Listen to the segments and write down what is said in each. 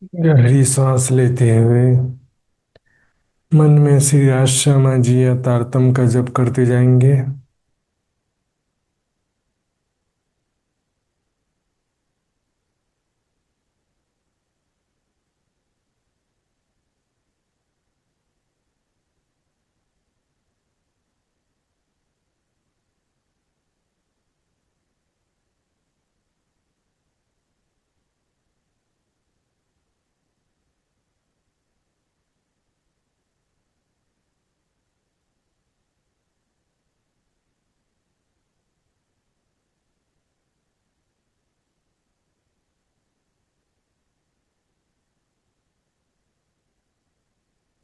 गहरी सांस लेते हुए मन में श्री राज शर्मा जी या तारतम का जप करते जाएंगे।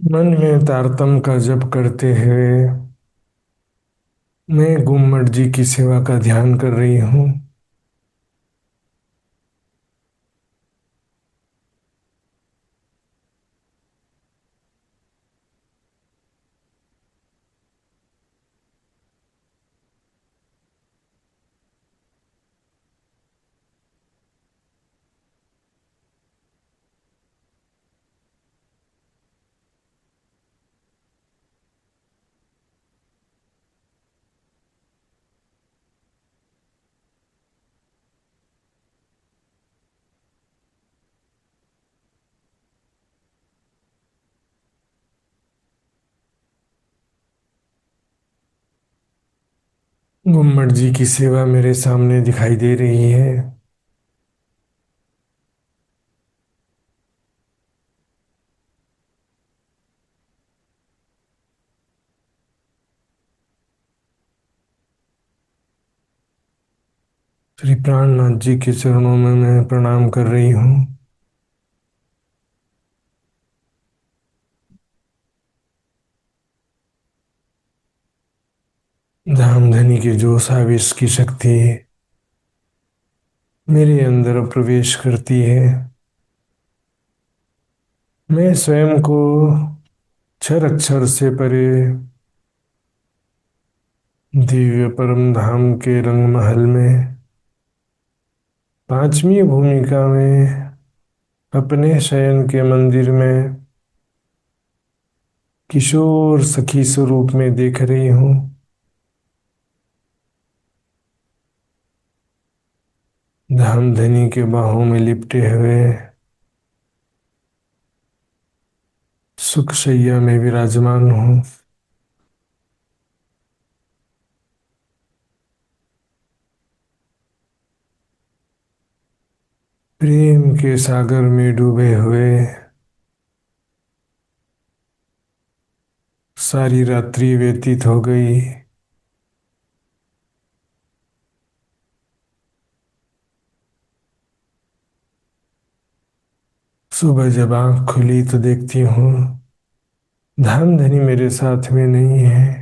मन में तारतम का जप करते हुए मैं गुम्मट जी की सेवा का ध्यान कर रही हूँ। गुम्मट जी की सेवा मेरे सामने दिखाई दे रही है। श्री प्राणनाथ जी के चरणों में मैं प्रणाम कर रही हूँ। धामधनी के जोश आवेश की शक्ति मेरे अंदर प्रवेश करती है। मैं स्वयं को क्षर अक्षर से परे दिव्य परम धाम के रंग महल में पांचवी भूमिका में अपने शयन के मंदिर में किशोर सखी स्वरूप में देख रही हूँ। धामधनी के बाहों में लिपटे हुए सुख शैया में विराजमान हूँ। प्रेम के सागर में डूबे हुए सारी रात्रि व्यतीत हो गई। सुबह जब आंख खुली तो देखती हूँ धामधनी मेरे साथ में नहीं है।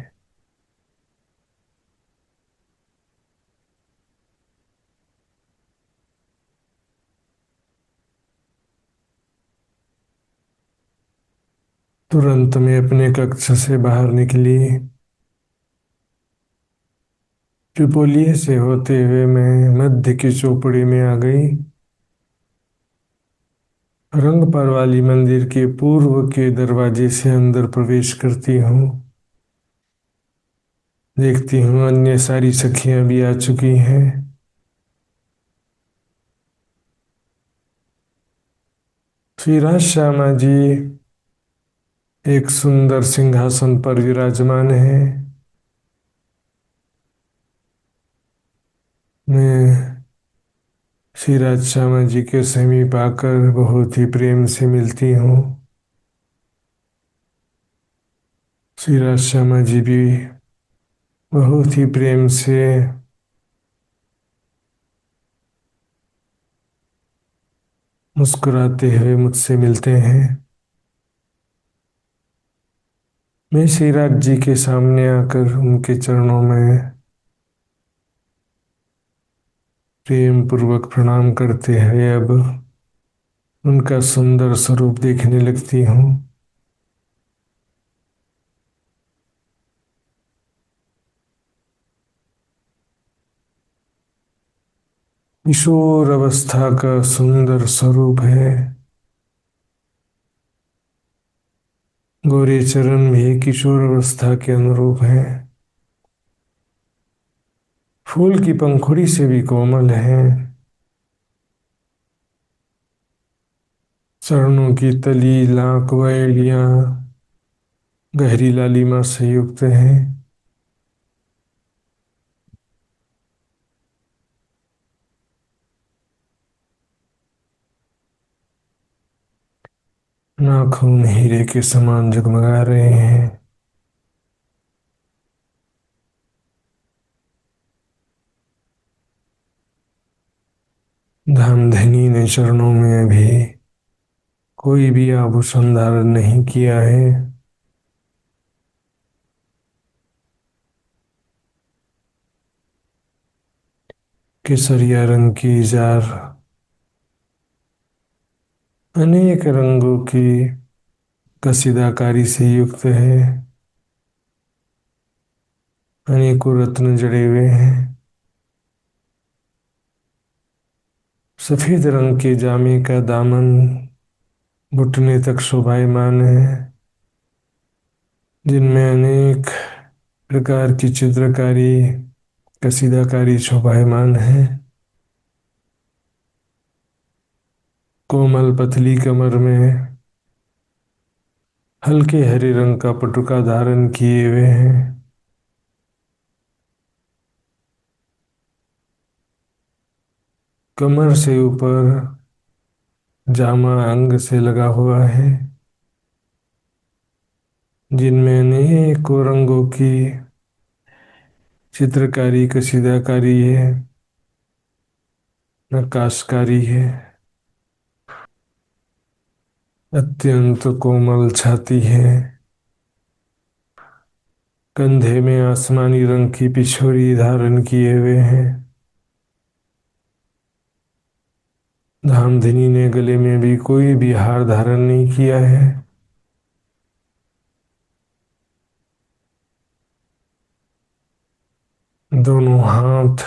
तुरंत मैं अपने कक्ष से बाहर निकली। त्रिपोलिये से होते हुए मैं मध्य की चौपड़ी में आ गई। रंगपर वाली मंदिर के पूर्व के दरवाजे से अंदर प्रवेश करती हूँ। देखती हूँ अन्य सारी सखियां भी आ चुकी हैं। श्री राज श्यामा जी एक सुंदर सिंहासन पर विराजमान है। मैं श्री राज श्यामा जी के समीप आकर बहुत ही प्रेम से मिलती हूँ। श्री राज श्यामा जी भी बहुत ही प्रेम से मुस्कुराते हुए मुझसे मिलते हैं। मैं श्री राज जी के सामने आकर उनके चरणों में प्रेम पूर्वक प्रणाम करते हुए अब उनका सुंदर स्वरूप देखने लगती हूँ। किशोर अवस्था का सुंदर स्वरूप है। गोरे चरण भी किशोर अवस्था के अनुरूप हैं। फूल की पंखुड़ी से भी कोमल हैं। चरणों की तली लाक व एड़ियाँ गहरी लालिमा से युक्त हैं। नाखून हीरे के समान जगमगा रहे हैं। धामधनी ने चरणों में भी कोई भी आभूषण धारण नहीं किया है। केसरिया रंग की जार अनेक रंगों की कसीदाकारी से युक्त है। अनेकों रत्न जड़े हुए हैं। सफेद रंग के जामे का दामन घुटने तक शोभायमान है, जिनमें अनेक प्रकार की चित्रकारी कसीदाकारी शोभायमान है। कोमल पतली कमर में हल्के हरे रंग का पटुका धारण किए हुए हैं। कमर से ऊपर जामा अंग से लगा हुआ है, जिनमें अनेकों रंगों की चित्रकारी कसीदाकारी है, नक्काशकारी है। अत्यंत कोमल छाती है। कंधे में आसमानी रंग की पिछोरी धारण किए हुए हैं। धामधनी ने गले में भी कोई भी हार धारण नहीं किया है। दोनों हाथ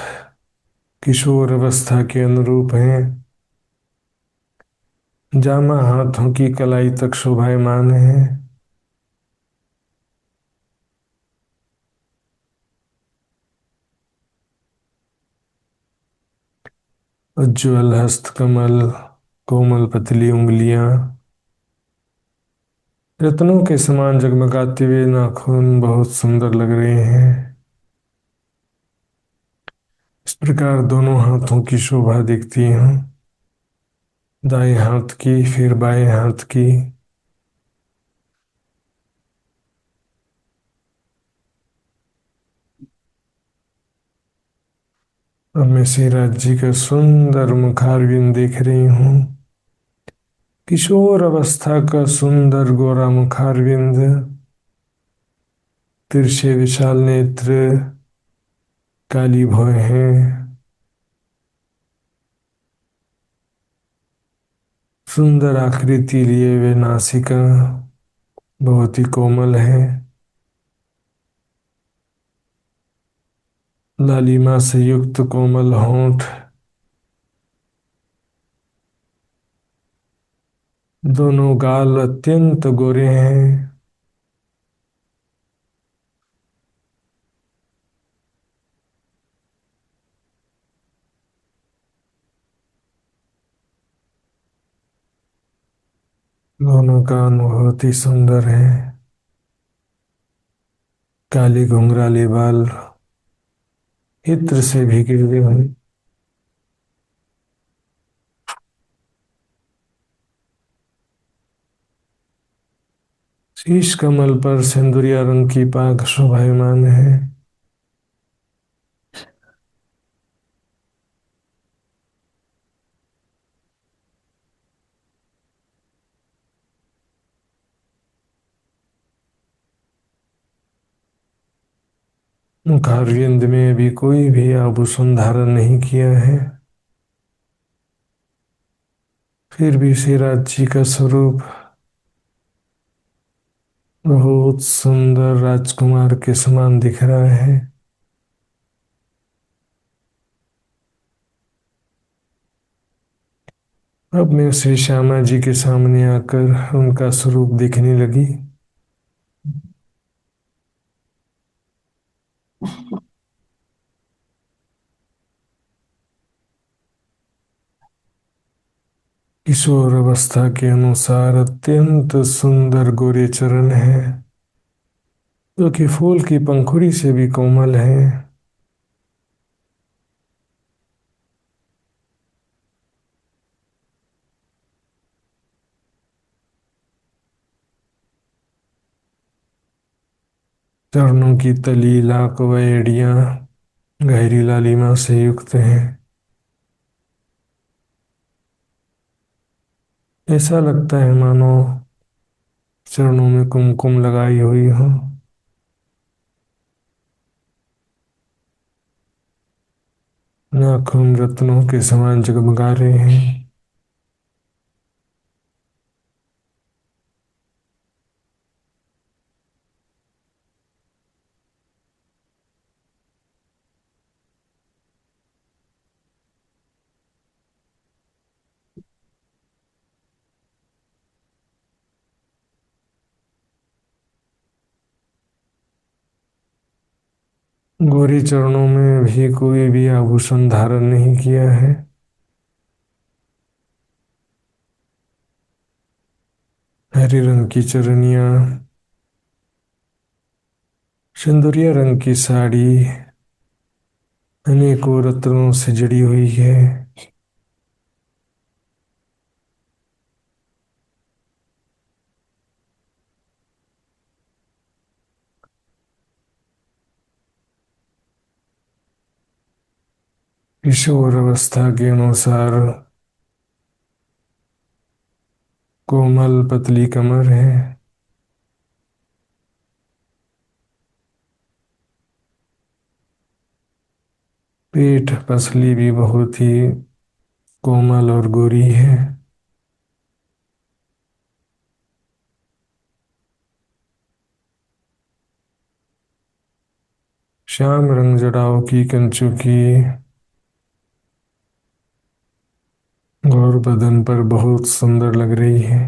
किशोर अवस्था के अनुरूप हैं। जामा हाथों की कलाई तक शोभायमान है। उज्ज्वल हस्त कमल, कोमल पतली उंगलियां, रत्नों के समान जगमगाते हुए नाखून बहुत सुंदर लग रहे हैं। इस प्रकार दोनों हाथों की शोभा देखती हूँ। दाएं हाथ की, फिर बाएं हाथ की। अब मैं श्रीराज जी का सुंदर मुखारविंद देख रही हूँ। किशोर अवस्था का सुंदर गोरा मुखारविंद, तिरछे विशाल नेत्र, काली भौहें हैं। सुंदर आकृति लिए हुए नासिका बहुत ही कोमल है। लालिमा से युक्त कोमल होंठ, दोनों गाल अत्यंत गोरे हैं। दोनों कान बहुत ही सुंदर हैं। काले घुंघराले बाल इत्र से भीगे हुए हैं। शीश कमल पर सिंदूरिया रंग की पाग शोभायमान है। मुखारविंद में भी कोई भी आभूषण धारण नहीं किया है। फिर भी श्रीराज जी का स्वरूप बहुत सुंदर राजकुमार के समान दिख रहा है। अब मैं श्री श्यामा जी के सामने आकर उनका स्वरूप देखने लगी। किशोर अवस्था के अनुसार अत्यंत सुंदर गोरे चरण है, जो कि फूल की पंखुड़ी से भी कोमल है। चरणों की तली लाख व एड़ियां गहरी लालिमा से युक्त हैं। ऐसा लगता है मानो चरणों में कुमकुम लगाई हुई हो। नाखून रत्नों के समान जगमगा रहे हैं। गोरी चरणों में भी कोई भी आभूषण धारण नहीं किया है। हरे रंग की चरनियां, सिंदूरिया रंग की साड़ी अनेकों रत्नों से जड़ी हुई है। किशोर अवस्था के अनुसार कोमल पतली कमर है। पेट पसली भी बहुत ही कोमल और गोरी है। श्याम रंग जड़ाओं की कंचों की गौर बदन पर बहुत सुंदर लग रही है।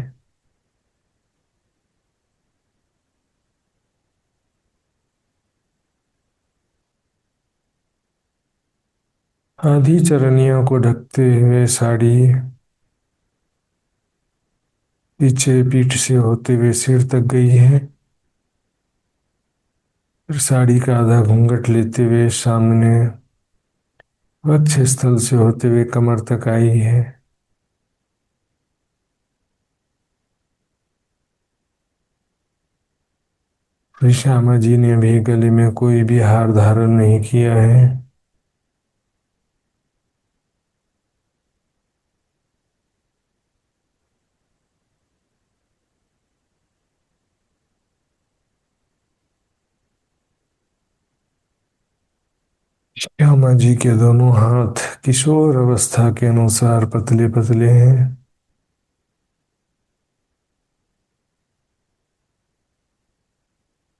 आधी चरनियों को ढकते हुए साड़ी पीछे पीठ से होते हुए सिर तक गई है। फिर साड़ी का आधा घूंघट लेते हुए सामने वक्ष स्थल से होते हुए कमर तक आई है। फिर श्यामा जी ने भी गले में कोई भी हार धारण नहीं किया है। श्यामा जी के दोनों हाथ किशोर अवस्था के अनुसार पतले पतले हैं।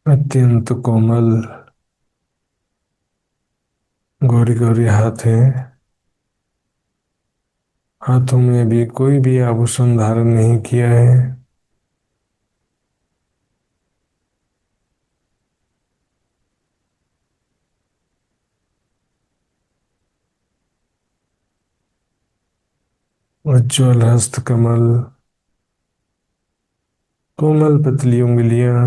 अत्यंत कोमल गोरे गोरे हाथ हैं। हाथों में भी कोई भी आभूषण धारण नहीं किया है। उज्ज्वल हस्त कमल, कोमल पतली उंगलियां,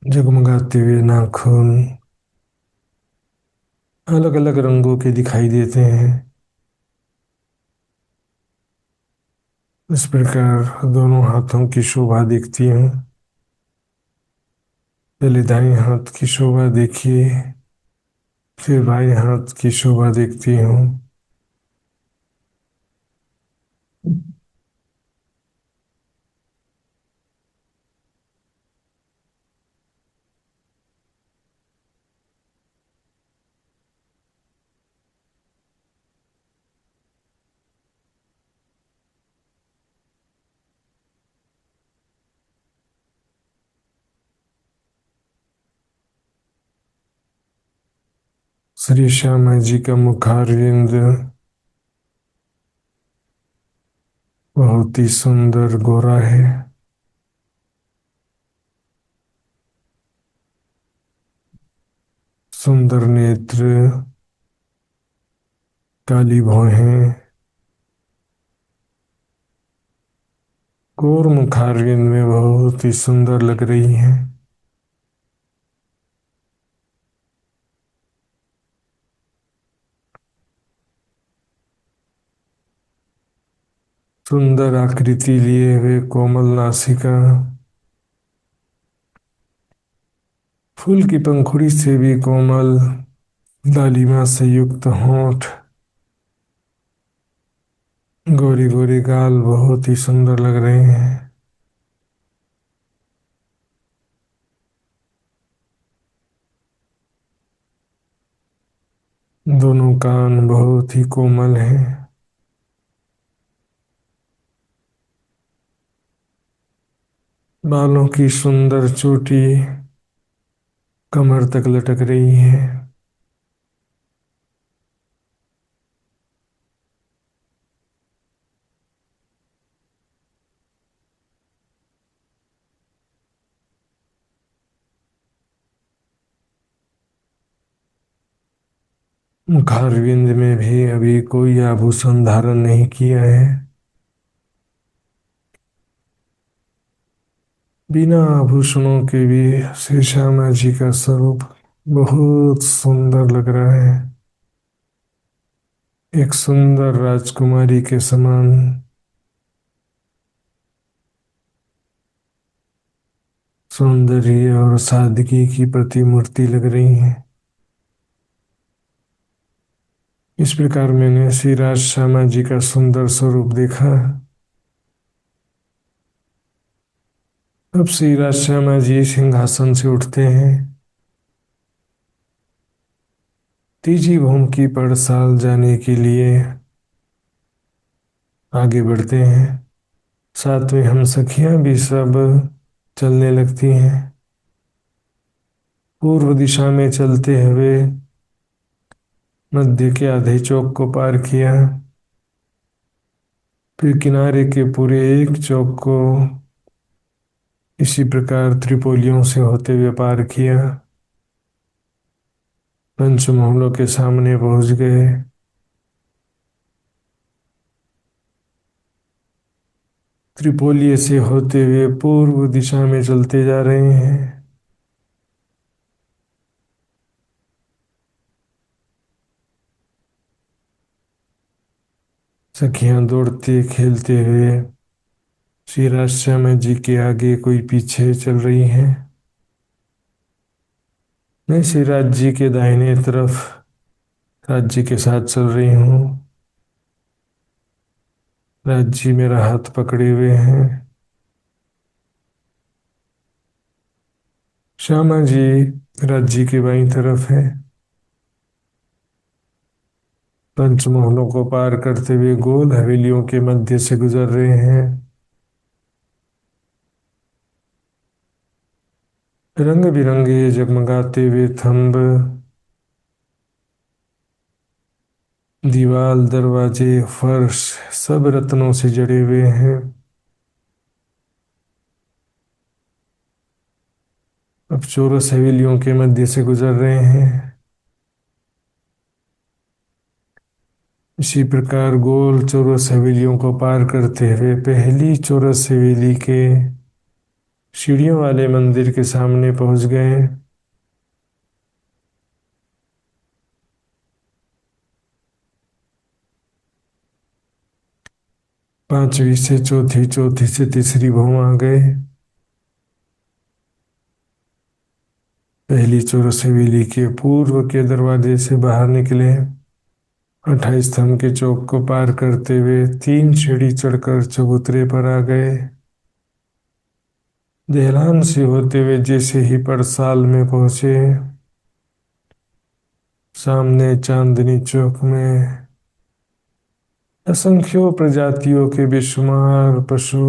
जगमगाते हुए नाखून अलग अलग रंगों के दिखाई देते हैं। इस प्रकार दोनों हाथों की शोभा दिखती है। पहले दाएं हाथ की शोभा देखिए, फिर बाएं हाथ की शोभा देखती हूँ। श्री श्यामा जी का मुखारविंद बहुत ही सुंदर गोरा है। सुंदर नेत्र, काली भौहें, गोर मुखारविंद में बहुत ही सुंदर लग रही हैं। सुंदर आकृति लिए हुए कोमल नासिका, फूल की पंखुड़ी से भी कोमल लालिमा से युक्त होंठ, गोरी गोरी गाल बहुत ही सुंदर लग रहे हैं। दोनों कान बहुत ही कोमल हैं। बालों की सुंदर चोटी कमर तक लटक रही है। मुखारविंद में भी अभी कोई आभूषण धारण नहीं किया है। बिना आभूषणों के भी श्री श्यामा जी का स्वरूप बहुत सुंदर लग रहा है। एक सुंदर राजकुमारी के समान सौंदर्य और सादगी की प्रतिमूर्ति लग रही है। इस प्रकार मैंने श्री राज श्यामा जी का सुंदर स्वरूप देखा। अब श्री राज श्यामा जी सिंहासन से उठते हैं, तीजी भूमि की पड़साल जाने के लिए आगे बढ़ते हैं। साथ में हम सखियां भी सब चलने लगती हैं। पूर्व दिशा में चलते हुए मध्य के आधे चौक को पार किया, फिर किनारे के पूरे एक चौक को इसी प्रकार त्रिपोलियों से होते हुए पार किया। पंचमहलों के सामने पहुंच गए। त्रिपोलिये से होते हुए पूर्व दिशा में चलते जा रहे हैं। सखियां दौड़ते खेलते हुए श्री राज श्यामा जी के आगे कोई पीछे चल रही हैं। मैं श्री राज जी के दाहिने तरफ राज जी के साथ चल रही हूँ। राज जी मेरा हाथ पकड़े हुए हैं। श्यामा जी राज जी के बाईं तरफ है। पंचमहलों को पार करते हुए गोल हवेलियों के मध्य से गुजर रहे हैं। रंग बिरंगे जगमगाते हुए थंब, दीवाल, दरवाजे, फर्श सब रत्नों से जड़े हुए हैं। अब चौरस हवेलियों के मध्य से गुजर रहे हैं। इसी प्रकार गोल चौरस हवेलियों को पार करते हुए पहली चौरस हवेली के सीढ़ियों वाले मंदिर के सामने पहुंच गए। पांचवी से चौथी, चौथी से तीसरी भूमि आ गए। पहली चौरस हवेली के पूर्व के दरवाजे से बाहर निकले। 28 स्तंभ के चौक को पार करते हुए 3 सीढ़ी चढ़कर चबूतरे पर आ गए। देहलान से होते हुए जैसे ही पड़साल में पहुंचे, सामने चांदनी चौक में असंख्यों प्रजातियों के बेशुमार पशु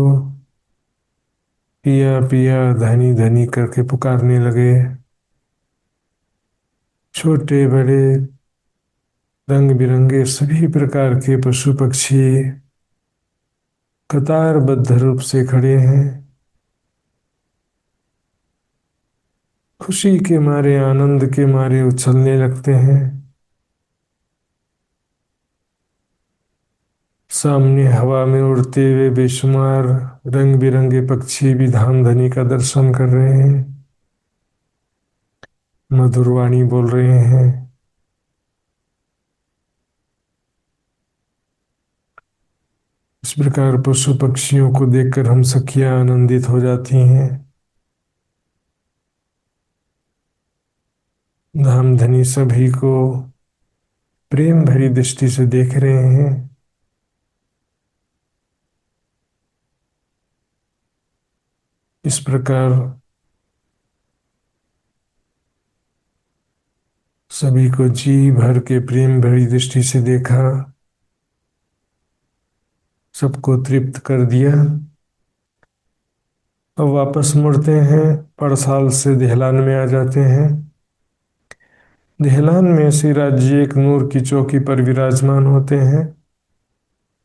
पिया पिया धनी धनी करके पुकारने लगे। छोटे बड़े रंग बिरंगे सभी प्रकार के पशु पक्षी कतारबद्ध रूप से खड़े हैं। खुशी के मारे, आनंद के मारे उछलने लगते हैं। सामने हवा में उड़ते हुए बेशुमार रंग बिरंगे पक्षी भी धामधनी का दर्शन कर रहे हैं, मधुर वाणी बोल रहे हैं। इस प्रकार पशु पक्षियों को देखकर हम सखियां आनंदित हो जाती हैं। धामधनी सभी को प्रेम भरी दृष्टि से देख रहे हैं। इस प्रकार सभी को जी भर के प्रेम भरी दृष्टि से देखा, सबको तृप्त कर दिया। अब वापस मुड़ते हैं, पड़साल से देहलान में आ जाते हैं। देहलान में श्री राज्य एक नूर की चौकी पर विराजमान होते हैं।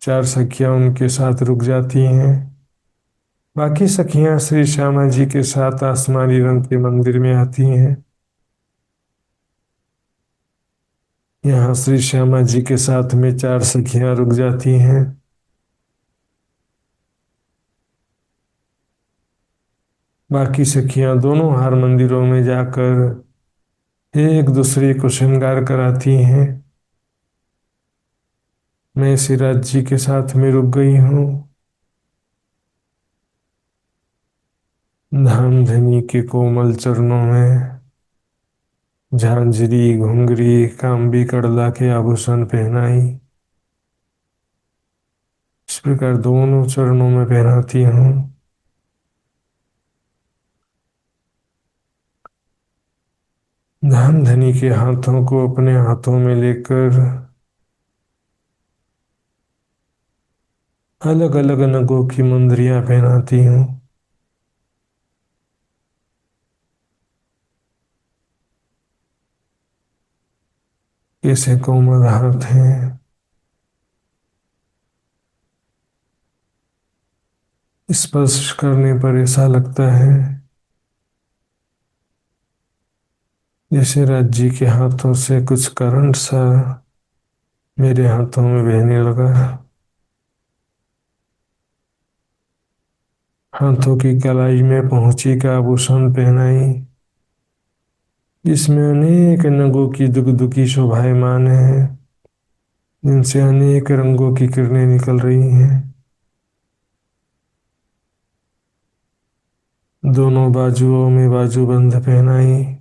चार सखियां उनके साथ रुक जाती हैं। बाकी सखियां श्री श्यामा जी के साथ आसमानी रंग के मंदिर में आती हैं। यहाँ श्री श्यामा जी के साथ में चार सखियां रुक जाती हैं। बाकी सखियां दोनों हार मंदिरों में जाकर एक दूसरे को श्रृंगार कराती हैं। मैं सिराज जी के साथ में रुक गई हूँ। धामधनी के कोमल चरणों में झांझरी, घुंघरी, कांबी, कड़ला के आभूषण पहनाई। इस प्रकार दोनों चरणों में पहनाती हूँ। धामधनी के हाथों को अपने हाथों में लेकर अलग अलग नगों की मुंदरियां पहनाती हूँ। कैसे कोमल हाथ हैं। स्पर्श करने पर ऐसा लगता है जैसे राज्य के हाथों से कुछ करंट सा मेरे हाथों में बहने लगा। हाथों की कलाई में पहुंची का आभूषण पहनाई, जिसमें अनेक नगों की दुगदुगी शोभायमान है, जिनसे अनेक रंगों की किरणें निकल रही हैं। दोनों बाजुओं में बाजूबंद पहनाई,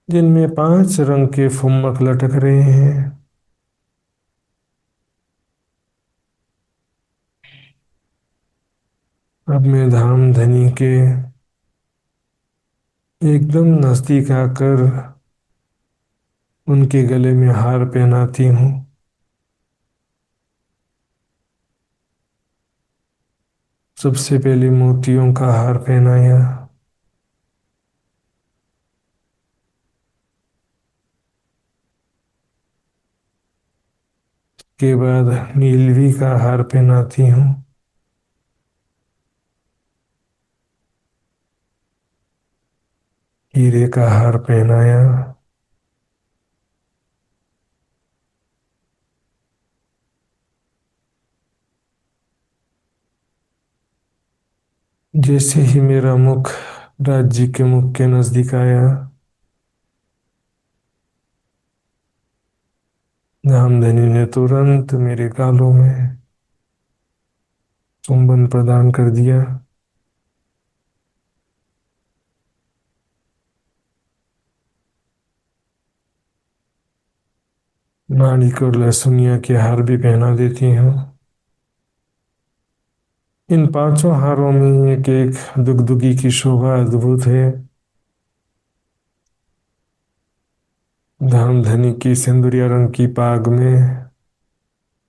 जिनमें 5 रंग के फुम्मक लटक रहे हैं। अब मैं धामधनी के एकदम नजदीक आकर उनके गले में हार पहनाती हूँ। सबसे पहले मोतियों का हार पहनाया, के बाद नीलवी का हार पहनाती हूँ। हीरे का हार पहनाया। जैसे ही मेरा मुख राज्य के मुख के नजदीक आया, धामधनी ने तुरंत मेरे गालों में चुंबन प्रदान कर दिया। माणिक और लहसुनिया के हार भी पहना देती हूँ। इन 5 हारों में एक एक दुगदुगी की शोभा अद्भुत है। धामधनी की सिंदूरिया रंग की पाग में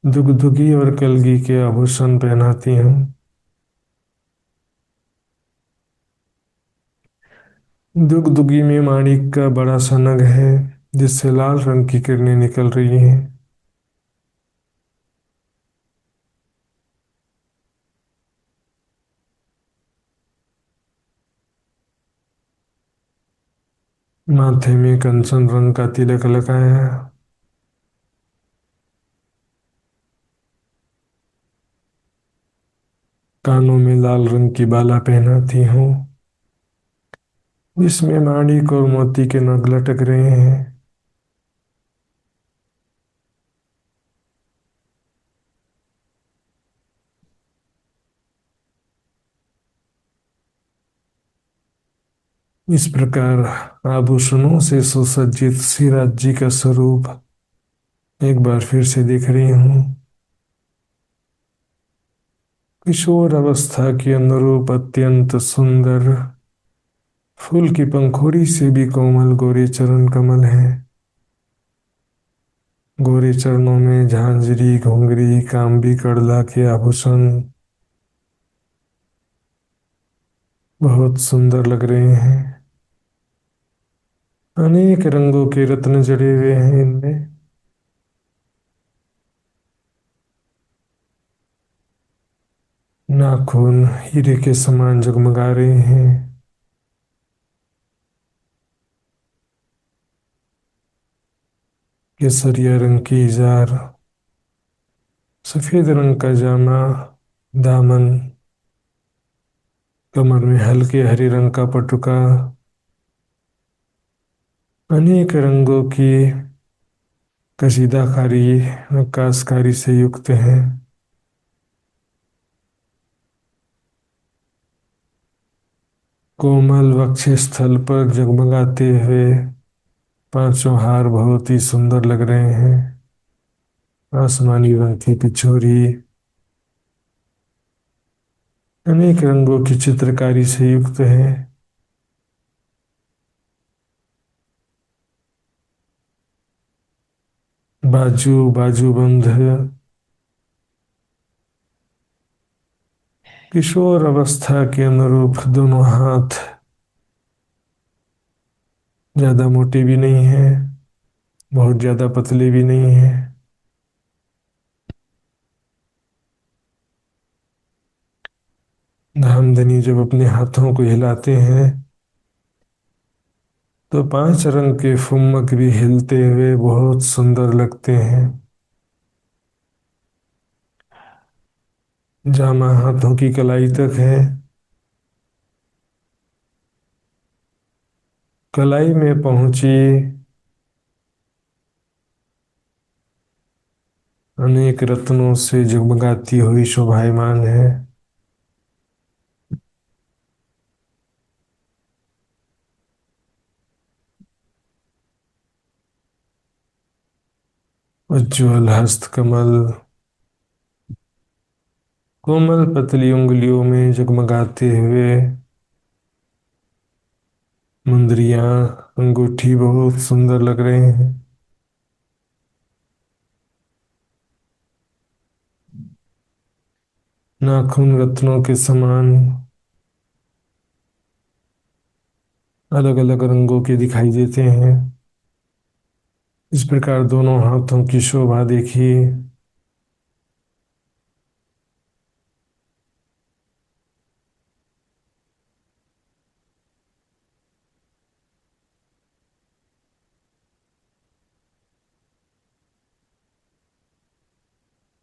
दुगदुगी और कलगी के आभूषण पहनाती हूँ। दुगदुगी में माणिक का बड़ा सा नग है, जिससे लाल रंग की किरणें निकल रही हैं। माथे में कंचन रंग का तिलक लगाया। कानों में लाल रंग की बाला पहनाती हूँ, जिसमें माणिक और मोती के नग लटक रहे हैं। इस प्रकार आभूषणों से सुसज्जित श्रीराज जी का स्वरूप एक बार फिर से देख रही हूँ। किशोर अवस्था के अनुरूप अत्यंत सुंदर, फूल की पंखुड़ी से भी कोमल गोरे चरण कमल है। गोरे चरणों में झांझरी, घुंघरी, कांबी, कड़ला के आभूषण बहुत सुंदर लग रहे हैं। अनेक रंगों के रत्न जड़े हुए हैं इनमें। नाखून हीरे के समान जगमगा रहे हैं। केसरिया रंग की इजार, सफेद रंग का जामा, दामन, कमर में हल्के हरे रंग का पटुका, अनेक रंगों की कशीदाकारी, नक्काशकारी से युक्त है। कोमल वक्षस्थल पर जगमगाते हुए पांचों हार बहुत ही सुंदर लग रहे हैं। आसमानी रंग की पिछोरी अनेक रंगों की चित्रकारी से युक्त है। बाजूबंद किशोर अवस्था के अनुरूप दोनों हाथ ज्यादा मोटे भी नहीं है, बहुत ज्यादा पतले भी नहीं है। धामधनी जब अपने हाथों को हिलाते हैं तो पांच रंग के फुम्मक भी हिलते हुए बहुत सुंदर लगते हैं। जामा हाथों की कलाई तक है। कलाई में पहुंची अनेक रत्नों से जगमगाती हुई शोभायमान है। उज्ज्वल हस्त कमल, कोमल पतली उंगलियों में जगमगाते हुए मुंदरियां, अंगूठी बहुत सुंदर लग रहे हैं। नाखून रत्नों के समान अलग अलग रंगों के दिखाई देते हैं। इस प्रकार दोनों हाथों की शोभा देखिए।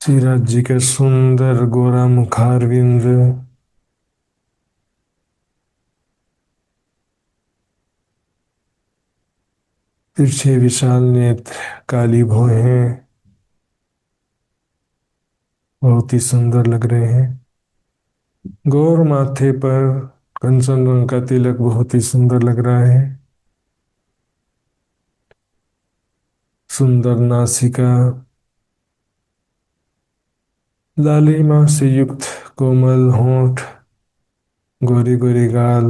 श्रीराज जी का सुंदर गोरा मुखारविंद, तिरछे विशाल नेत्र, काली भौहें बहुत ही सुंदर लग रहे हैं। गौर माथे पर कंचन रंग का तिलक बहुत ही सुंदर लग रहा है। सुंदर नासिका, लालिमा से युक्त कोमल होंठ, गोरे गोरे गाल,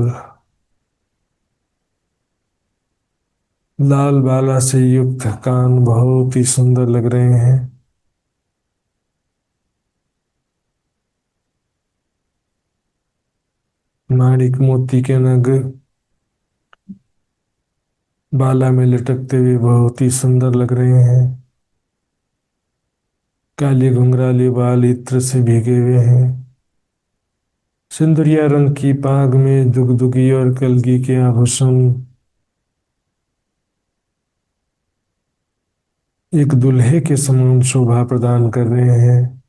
लाल बाला से युक्त कान बहुत ही सुंदर लग रहे हैं। माणिक मोती के नग बाला में लटकते हुए बहुत ही सुंदर लग रहे हैं। काले घुंघराले बाल इत्र से भीगे हुए हैं। सिंदूरिया रंग की पाग में दुगदुगी और कलगी के आभूषण एक दुल्हे के समान शोभा प्रदान कर रहे हैं।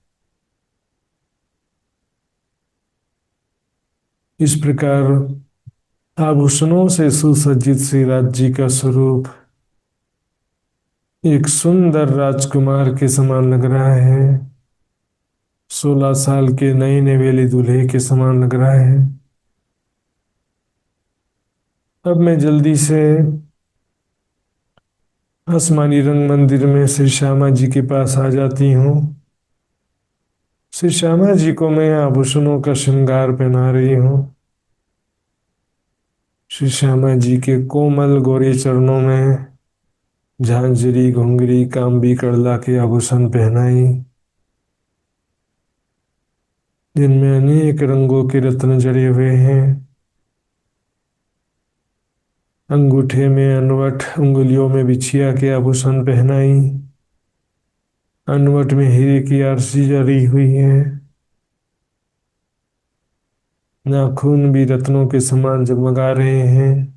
इस प्रकार आभूषणों से सुसज्जित श्री राज जी का स्वरूप एक सुंदर राजकुमार के समान लग रहा है। 16 साल के नए नवेले दूल्हे के समान लग रहा है। अब मैं जल्दी से आसमानी रंग मंदिर में श्री श्यामा जी के पास आ जाती हूँ। श्री श्यामा जी को मैं आभूषणों का श्रृंगार पहना रही हूँ। श्री श्यामा जी के कोमल गोरे चरणों में झांझरी घुंघरी कांबी कड़ला के आभूषण पहनाई, जिनमें अनेक रंगों के रत्न जड़े हुए हैं। अंगूठे में अनवट, उंगलियों में बिछिया के आभूषण पहनाई। अनवट में हीरे की आरसी जड़ी हुई है। नाखून भी रत्नों के समान जगमगा रहे हैं।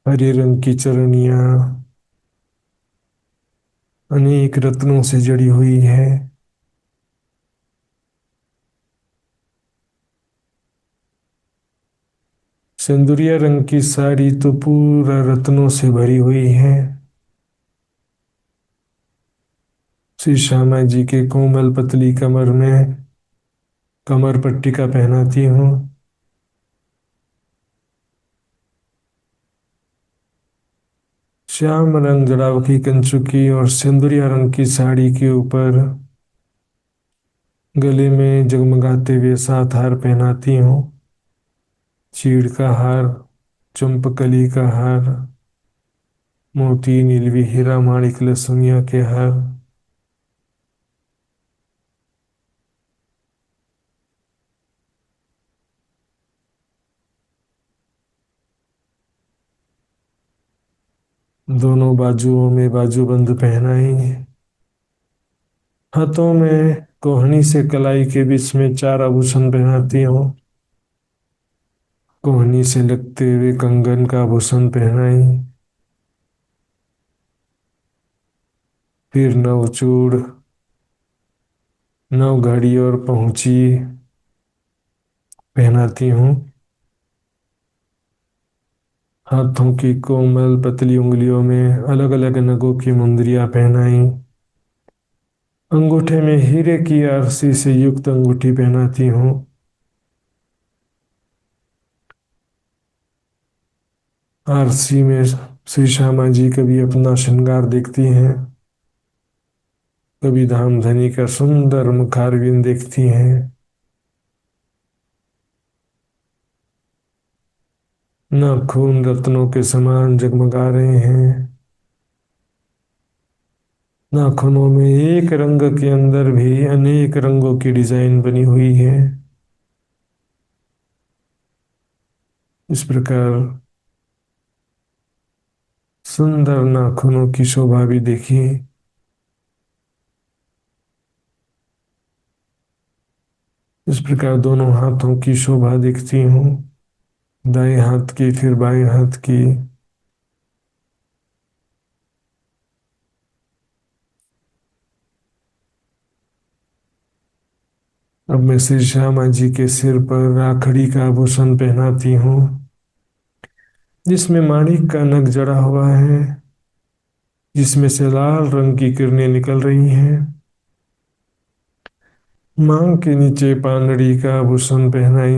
हरे रंग की चरणियां अनेक रत्नों से जड़ी हुई है। सिंदूरिया रंग की साड़ी तो पूरा रत्नों से भरी हुई है। श्री श्यामा जी के कोमल पतली कमर में कमर पट्टिका पहनाती हूँ। श्याम रंग जड़ाव की कंचुकी और सिंदूरिया रंग की साड़ी के ऊपर गले में जगमगाते हुए 7 हार पहनाती हूँ। चीड़ का हार, चंपकली का हार, मोती नीलवी हीरा माणिक लसुनिया के हार, दोनों बाजुओं में बाजूबंद पहनाई। हाथों में कोहनी से कलाई के बीच में 4 आभूषण पहनाती हूँ। कोहनी से लगते हुए कंगन का आभूषण पहनाई। फिर 9 चूड़, 9 घड़ी और पहुंची पहनाती हूँ। हाथों की कोमल पतली उंगलियों में अलग अलग नगों की मुंदरियां पहनाई। अंगूठे में हीरे की आरसी से युक्त अंगूठी पहनाती हूँ। आरसी में श्री श्यामा जी कभी अपना श्रृंगार देखती हैं, कभी धामधनी का सुंदर मुखारविंद देखती हैं। नाखून रत्नों के समान जगमगा रहे हैं। नाखूनों में एक रंग के अंदर भी अनेक रंगों की डिजाइन बनी हुई है। इस प्रकार सुंदर नाखूनों की शोभा भी देखिए। इस प्रकार दोनों हाथों की शोभा देखती हूँ, दाएं हाथ की फिर बाएं हाथ की। अब मैं श्री श्यामा जी के सिर पर राखड़ी का आभूषण पहनाती हूँ, जिसमें माणिक का नग जड़ा हुआ है, जिसमें से लाल रंग की किरणें निकल रही हैं। मांग के नीचे पानड़ी का आभूषण पहनाई।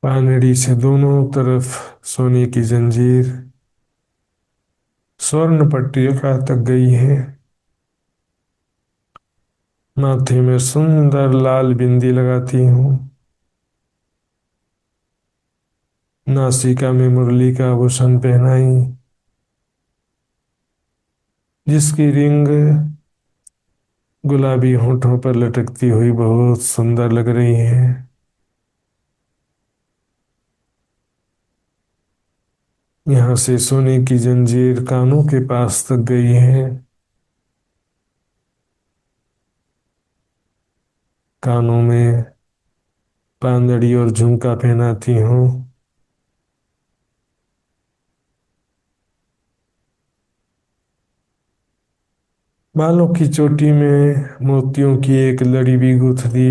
पानड़ी से दोनों तरफ सोने की जंजीर स्वर्ण पट्टिका तक गई है। माथे में सुंदर लाल बिंदी लगाती हूँ। नासिका में मुरली का आभूषण पहनाई। जिसकी रिंग गुलाबी होठों पर लटकती हुई बहुत सुंदर लग रही है। यहाँ से सोने की जंजीर कानों के पास तक गई है। कानों में पांदड़ी और झुमका पहनाती हूँ। बालों की चोटी में मोतियों की एक लड़ी भी गूंथ दी।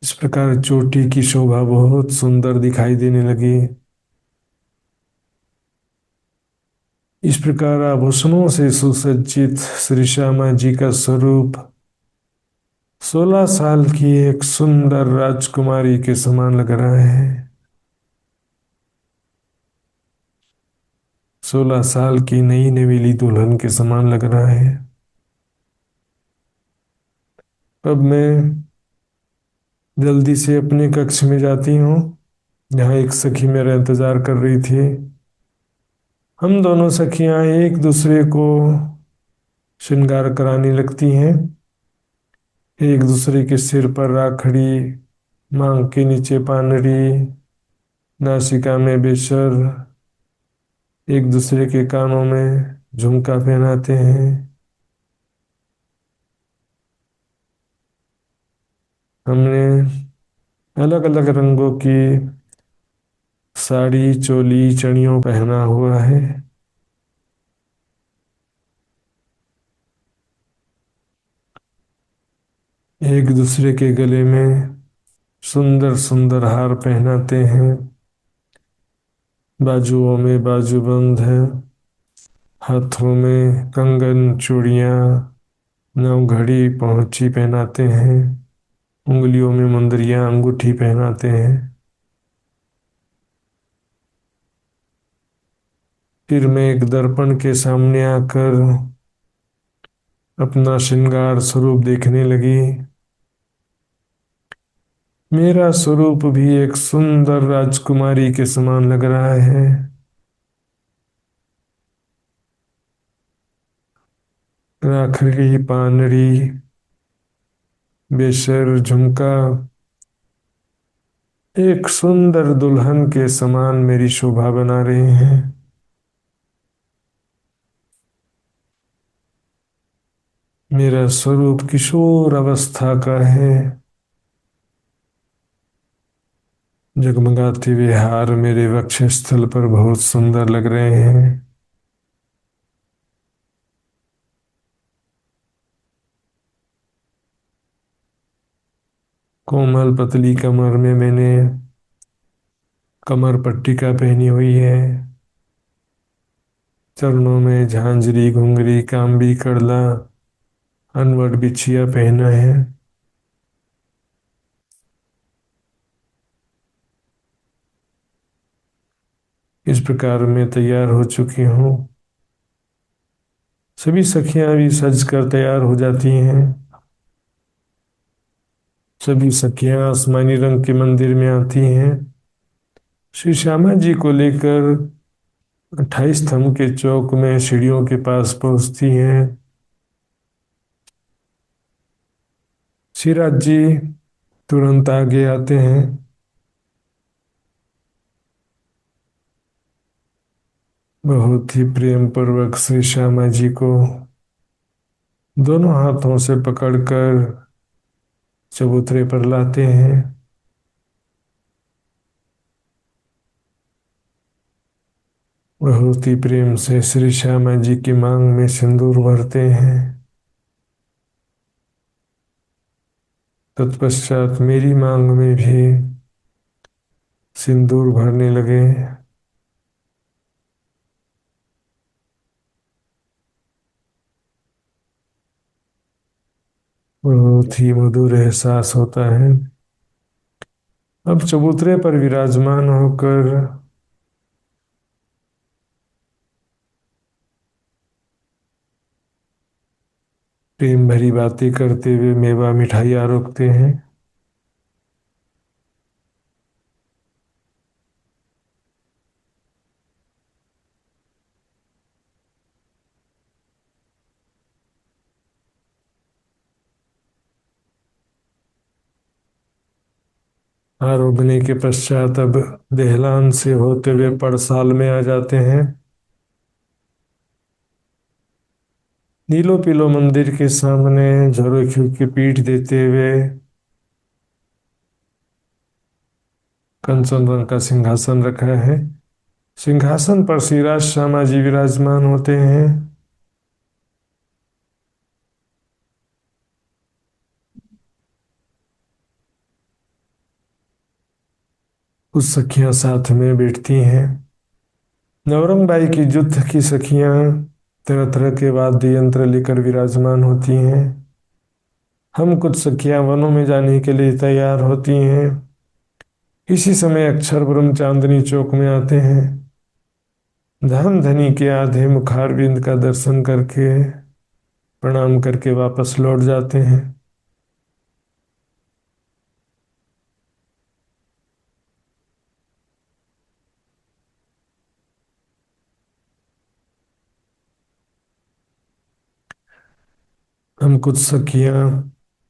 इस प्रकार चोटी की शोभा बहुत सुंदर दिखाई देने लगी। इस प्रकार आभूषणों से सुसज्जित श्री श्यामा जी का स्वरूप 16 साल की एक सुंदर राजकुमारी के समान लग रहा है। 16 साल की नई नवेली दुल्हन के समान लग रहा है। अब मैं जल्दी से अपने कक्ष में जाती हूँ, जहाँ एक सखी मेरा इंतजार कर रही थी। हम दोनों सखियां एक दूसरे को श्रृंगार कराने लगती हैं। एक दूसरे के सिर पर राखड़ी, मांग के नीचे पानरी, नासिका में बेशर, एक दूसरे के कानों में झुमका पहनाते हैं। हमने अलग अलग रंगों की साड़ी, चोली, चनियों पहना हुआ है। एक दूसरे के गले में सुंदर सुंदर हार पहनाते हैं। बाजुओं में बाजूबंद है। हाथों में कंगन, चूड़ियां, नवघड़ी, पहुंची पहनाते हैं। उंगलियों में मुंदरियां, अंगूठी पहनाते हैं। फिर मैं एक दर्पण के सामने आकर अपना श्रृंगार स्वरूप देखने लगी। मेरा स्वरूप भी एक सुंदर राजकुमारी के समान लग रहा है। राखड़ी, पानरी, बेशर, झुमका एक सुंदर दुल्हन के समान मेरी शोभा बना रहे हैं। मेरा स्वरूप किशोर अवस्था का है। जगमगाते हुए हार मेरे वक्षस्थल पर बहुत सुंदर लग रहे हैं। कोमल पतली कमर में मैंने कमर पट्टिका पहनी हुई है। चरणों में झांझरी, घुंघरी, कांबी, कड़ला, अनवट बिछिया पहना है। इस प्रकार मैं तैयार हो चुकी हूँ। सभी सखियां भी सज कर तैयार हो जाती हैं। सभी सखियां आसमानी रंग के मंदिर में आती हैं। श्री श्यामा जी को लेकर 28 स्तंभ के चौक में सीढ़ियों के पास पहुंचती हैं। श्रीराज जी तुरंत आगे आते हैं। बहुत ही प्रेम पूर्वक श्री श्यामा जी को दोनों हाथों से पकड़कर चबूतरे पर लाते हैं। बहुत ही प्रेम से श्री श्यामा जी की मांग में सिंदूर भरते हैं। तत्पश्चात मेरी मांग में भी सिंदूर भरने लगे। बहुत ही मधुर एहसास होता है। अब चबूतरे पर विराजमान होकर प्रेम भरी बातें करते हुए मेवा मिठाइयाँ रोकते हैं। आरोगने के पश्चात अब देहलान से होते हुए पड़साल में आ जाते हैं। नीलो पीलो मंदिर के सामने झरोखियों की पीठ देते हुए कंचन रंग का सिंहासन रखा है। सिंहासन पर श्रीराज श्यामा जी विराजमान होते हैं। कुछ सखियां साथ में बैठती हैं। नवरंगबाई की युद्ध की सखियां तरह तरह के वाद्य यंत्र लेकर विराजमान होती हैं। हम कुछ सखियां वनों में जाने के लिए तैयार होती हैं। इसी समय अक्षर ब्रह्म चांदनी चौक में आते हैं। धन धनी के आधे मुखारविंद का दर्शन करके प्रणाम करके वापस लौट जाते हैं। हम कुछ सखियां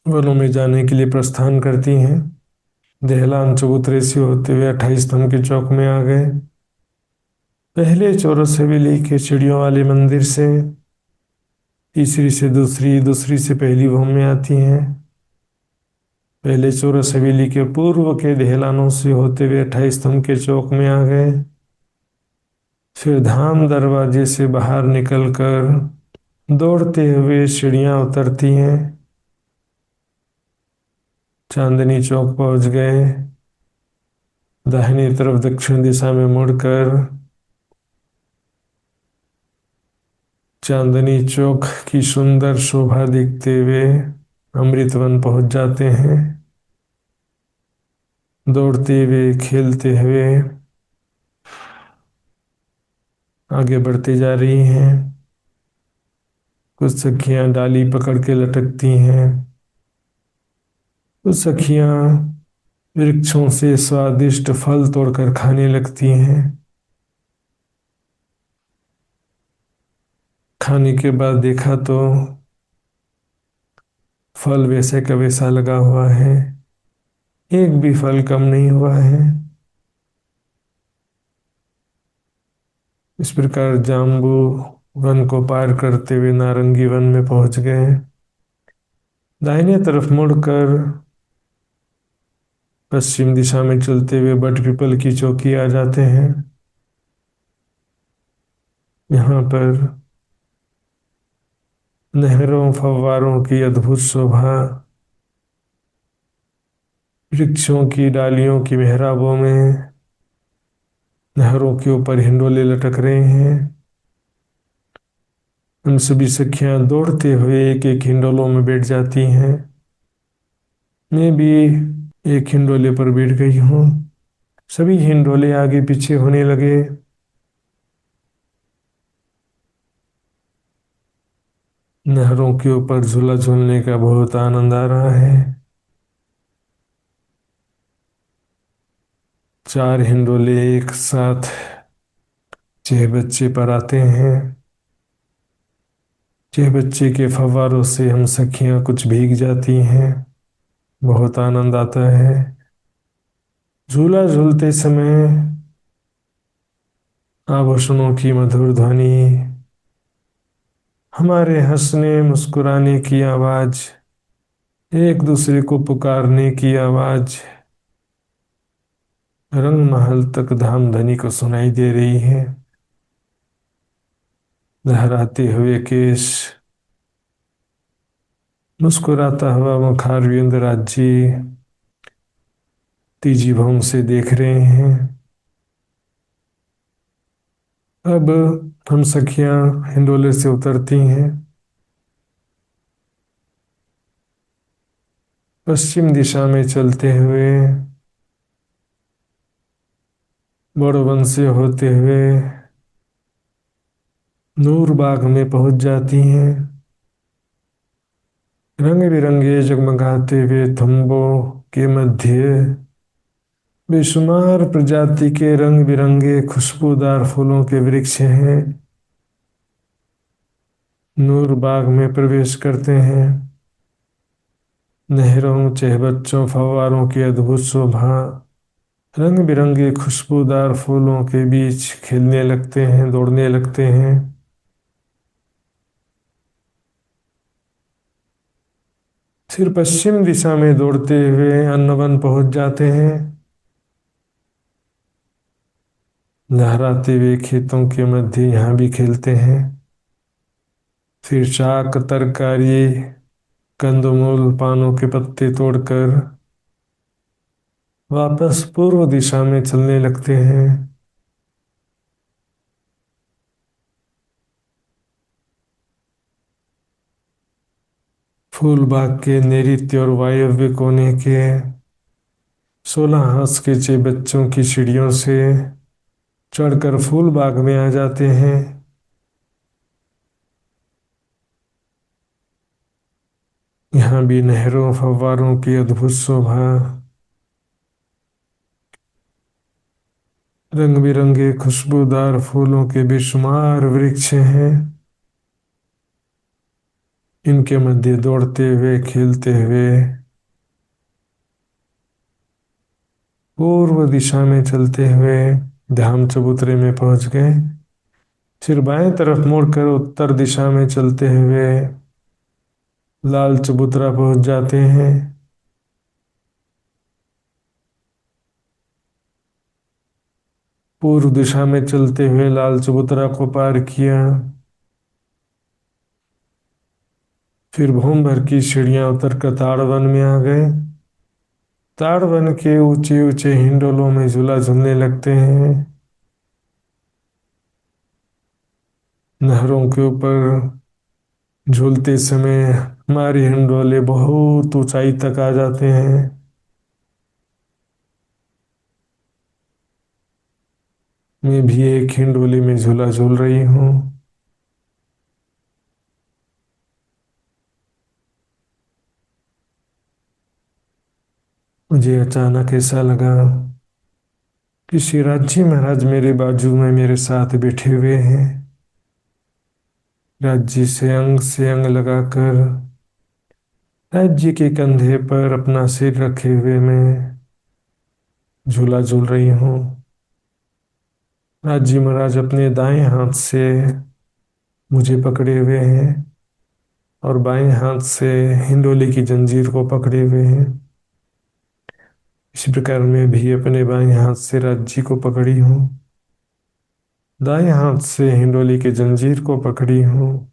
वनों में जाने के लिए प्रस्थान करती हैं। देहलान चबूतरे से होते हुए 28 स्तंभ के चौक में आ गए। पहले चौरस हवेली के चिड़ियों वाले मंदिर से, तीसरी से दूसरी, दूसरी से पहली भूमि में आती हैं। पहले चौरस हवेली के पूर्व के देहलानों से होते हुए 28 स्तंभ के चौक में आ गए। फिर धाम दरवाजे से बाहर निकलकर दौड़ते हुए सीढ़ियां उतरती हैं। चांदनी चौक पहुंच गए। दाहिनी तरफ दक्षिण दिशा में मुड़कर चांदनी चौक की सुंदर शोभा देखते हुए अमृतवन पहुंच जाते हैं। दौड़ते हुए खेलते हुए आगे बढ़ते जा रही हैं। कुछ सखियां डाली पकड़ के लटकती हैं। कुछ सखियां वृक्षों से स्वादिष्ट फल तोड़कर खाने लगती हैं। खाने के बाद देखा तो फल वैसे का वैसा लगा हुआ है। एक भी फल कम नहीं हुआ है। इस प्रकार जाम्बू वन को पार करते हुए नारंगी वन में पहुंच गए। दाहिने तरफ मुड़कर पश्चिम दिशा में चलते हुए बट पीपल की चौकी आ जाते हैं। यहाँ पर नहरों फव्वारों की अद्भुत शोभा, वृक्षों की डालियों की मेहराबों में नहरों के ऊपर हिंडोले लटक रहे हैं। उन सभी सखियां दौड़ते हुए एक एक हिंडोलों में बैठ जाती हैं। मैं भी एक हिंडोले पर बैठ गई हूँ। सभी हिंडोले आगे पीछे होने लगे। नहरों के ऊपर झूला झूलने का बहुत आनंद आ रहा है। 4 हिंडोले एक साथ 6 बच्चे पर आते हैं। 6 बच्चे के फव्वारों से हम सखियां कुछ भीग जाती हैं। बहुत आनंद आता है। झूला झूलते समय आभूषणों की मधुर ध्वनि, हमारे हंसने मुस्कुराने की आवाज, एक दूसरे को पुकारने की आवाज रंग महल तक धामधनी को सुनाई दे रही है। लहराते हुए केश, मुस्कुराता हुआ मुखारविंद राज्य तीजी भौं से देख रहे हैं। अब हम सखियां हिंडोले से उतरती हैं। पश्चिम दिशा में चलते हुए बड़वन से होते हुए नूरबाग में पहुंच जाती हैं। रंग बिरंगे जगमगाते हुए थंबों के मध्य बेशुमार प्रजाति के रंग बिरंगे खुशबूदार फूलों के वृक्ष हैं। नूरबाग में प्रवेश करते हैं। नहरों, चहबच्चों, फव्वारों की अद्भुत शोभा, रंग बिरंगे खुशबूदार फूलों के बीच खेलने लगते हैं, दौड़ने लगते हैं। फिर पश्चिम दिशा में दौड़ते हुए अन्नवन पहुंच जाते हैं। लहराते हुए खेतों के मध्य यहाँ भी खेलते हैं। फिर शाक, तरकारी, कंदमूल, पानों के पत्ते तोड़कर वापस पूर्व दिशा में चलने लगते हैं। फूल बाग के नैऋत्य और वायव्य कोने के 16 हाथ के चे बच्चों की सीढ़ियों से चढ़कर फूल बाग में आ जाते हैं। यहाँ भी नहरों, फव्वारों की अद्भुत शोभा, रंग बिरंगे खुशबूदार फूलों के बेशुमार वृक्ष हैं। इनके मध्य दौड़ते हुए, खेलते हुए पूर्व दिशा में चलते हुए धाम चबूतरे में पहुंच गए। फिर बाएं तरफ मुड़कर उत्तर दिशा में चलते हुए लाल चबूतरा पहुंच जाते हैं। पूर्व दिशा में चलते हुए लाल चबूतरा को पार किया। फिर भूम भर की सीढ़ियां उतर कर ताड़वन में आ गए। ताड़वन के ऊंचे ऊंचे हिंडोलों में झूला झूलने लगते हैं। नहरों के ऊपर झूलते समय हमारे हिंडोले बहुत ऊंचाई तक आ जाते हैं। मैं भी एक हिंडोले में झूला झूल रही हूँ। मुझे अचानक ऐसा लगा कि श्री राज्य महाराज मेरे बाजू में मेरे साथ बैठे हुए हैं। राज्य से अंग लगाकर राज्य के कंधे पर अपना सिर रखे हुए मैं झूला झूल रही हूँ। राज्य महाराज अपने दाएं हाथ से मुझे पकड़े हुए हैं और बाएं हाथ से हिंडोले की जंजीर को पकड़े हुए हैं। इसी प्रकार मैं भी अपने बाएं हाथ से राज्य को पकड़ी हूँ, दाएं हाथ से हिंडोले की जंजीर को पकड़ी हूँ।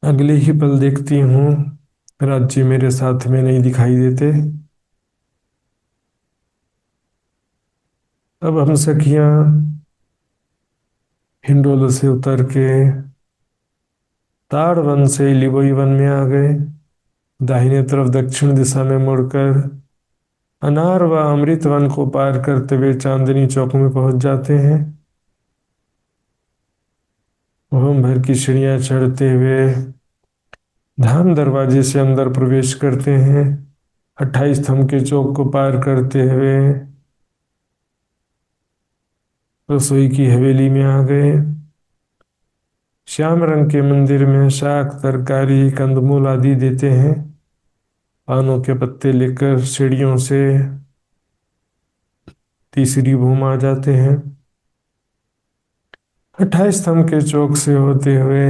अगले ही पल देखती हूँ राज्य मेरे साथ में नहीं दिखाई देते। अब हम सखियां हिंडोल से उतर के ताड़ वन से लिबोई वन में आ गए। दाहिने तरफ दक्षिण दिशा में मुड़कर अनार व अमृत वन को पार करते हुए चांदनी चौक में पहुंच जाते हैं। होम भर की सीढ़ियां चढ़ते हुए धाम दरवाजे से अंदर प्रवेश करते हैं। 28 थंब के चौक को पार करते हुए रसोई की हवेली में आ गए। श्याम रंग के मंदिर में शाक, तरकारी, कंदमूल आदि देते हैं। पानों के पत्ते लेकर सीढ़ियों से तीसरी भूम आ जाते हैं। 28 स्तंभ के चौक से होते हुए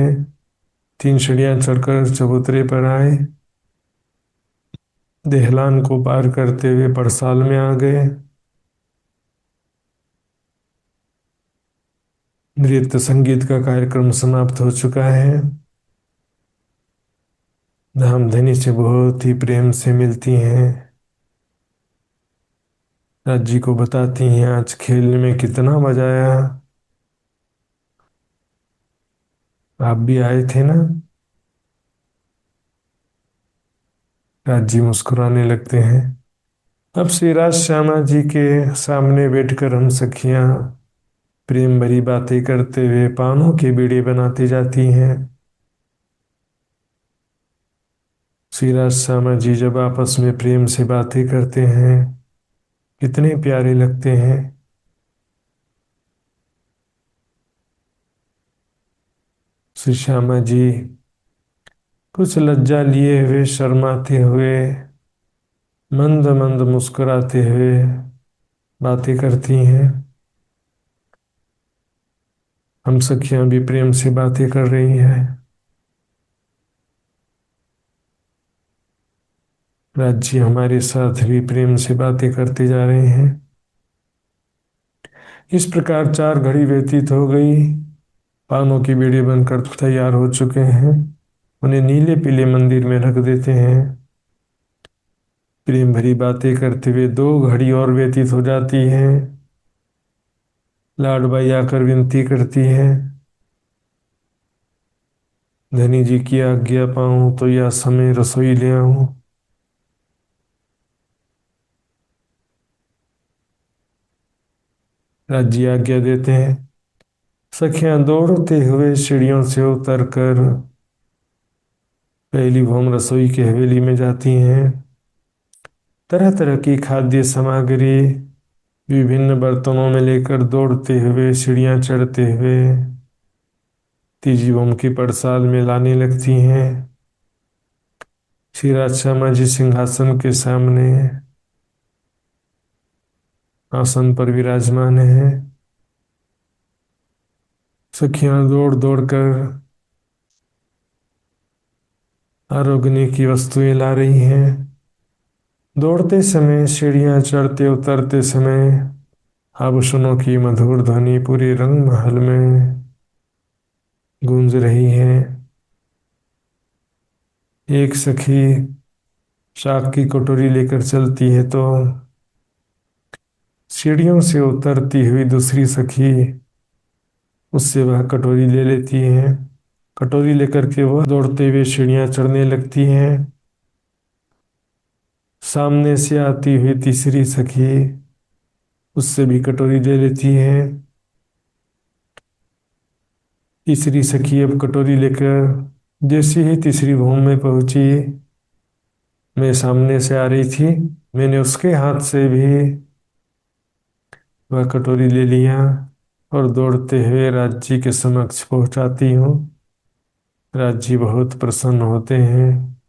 3 सीढ़ियां चढ़कर चबूतरे पर आए। देहलान को पार करते हुए पड़साल में आ गए। नृत्य संगीत का कार्यक्रम समाप्त हो चुका है। धामधनी से बहुत ही प्रेम से मिलती हैं। राज्य को बताती हैं आज खेलने में कितना मजा आया, आप भी आए थे ना। राज्य मुस्कुराने लगते हैं। अब श्री राज श्यामा जी के सामने बैठकर हम सखियां प्रेम भरी बातें करते हुए पानों के बीड़े बनाती जाती हैं। श्री राज श्यामा जी जब आपस में प्रेम से बातें करते हैं कितने प्यारे लगते हैं। श्री श्यामा जी कुछ लज्जा लिए हुए, शर्माते हुए, मंद मंद मुस्कुराते हुए बातें करती हैं। हम सखियां भी प्रेम से बातें कर रही हैं। राज्य हमारे साथ भी प्रेम से बातें करते जा रहे हैं। इस प्रकार 4 घड़ी व्यतीत हो गई। पानों की बीड़ी बनकर तैयार हो चुके हैं। उन्हें नीले पीले मंदिर में रख देते हैं। प्रेम भरी बातें करते हुए 2 घड़ी और व्यतीत हो जाती हैं। लाडबाई आकर विनती करती है, धनी जी की आज्ञा पाऊं तो यह समय रसोई ले आऊं। राज्य आज्ञा देते हैं। सखियां दौड़ते हुए सीढ़ियों से उतरकर पहली भौम रसोई की हवेली में जाती हैं। तरह तरह की खाद्य सामग्री विभिन्न बर्तनों में लेकर दौड़ते हुए सीढ़ियां चढ़ते हुए तीजी भौम की पड़साल में लाने लगती हैं। श्री राजश्यामा जी सिंहासन के सामने आसन पर विराजमान है। सखियां दौड़ दौड़ कर आरोग्य की वस्तुएं ला रही हैं। दौड़ते समय, सीढ़ियां चढ़ते उतरते समय आभूषणों की मधुर ध्वनि पूरे रंग महल में गूंज रही है। एक सखी शाख की कटोरी लेकर चलती है तो सीढ़ियों से उतरती हुई दूसरी सखी उससे वह कटोरी ले लेती है। कटोरी लेकर के वह दौड़ते हुए सीढ़ियां चढ़ने लगती हैं। सामने से आती हुई तीसरी सखी उससे भी कटोरी ले लेती है। तीसरी सखी अब कटोरी लेकर जैसे ही तीसरी भूमि में पहुंची, मैं सामने से आ रही थी, मैंने उसके हाथ से भी वह कटोरी ले लिया और दौड़ते हुए राज्य के समक्ष पहुंचाती हूँ। राज्य बहुत प्रसन्न होते हैं।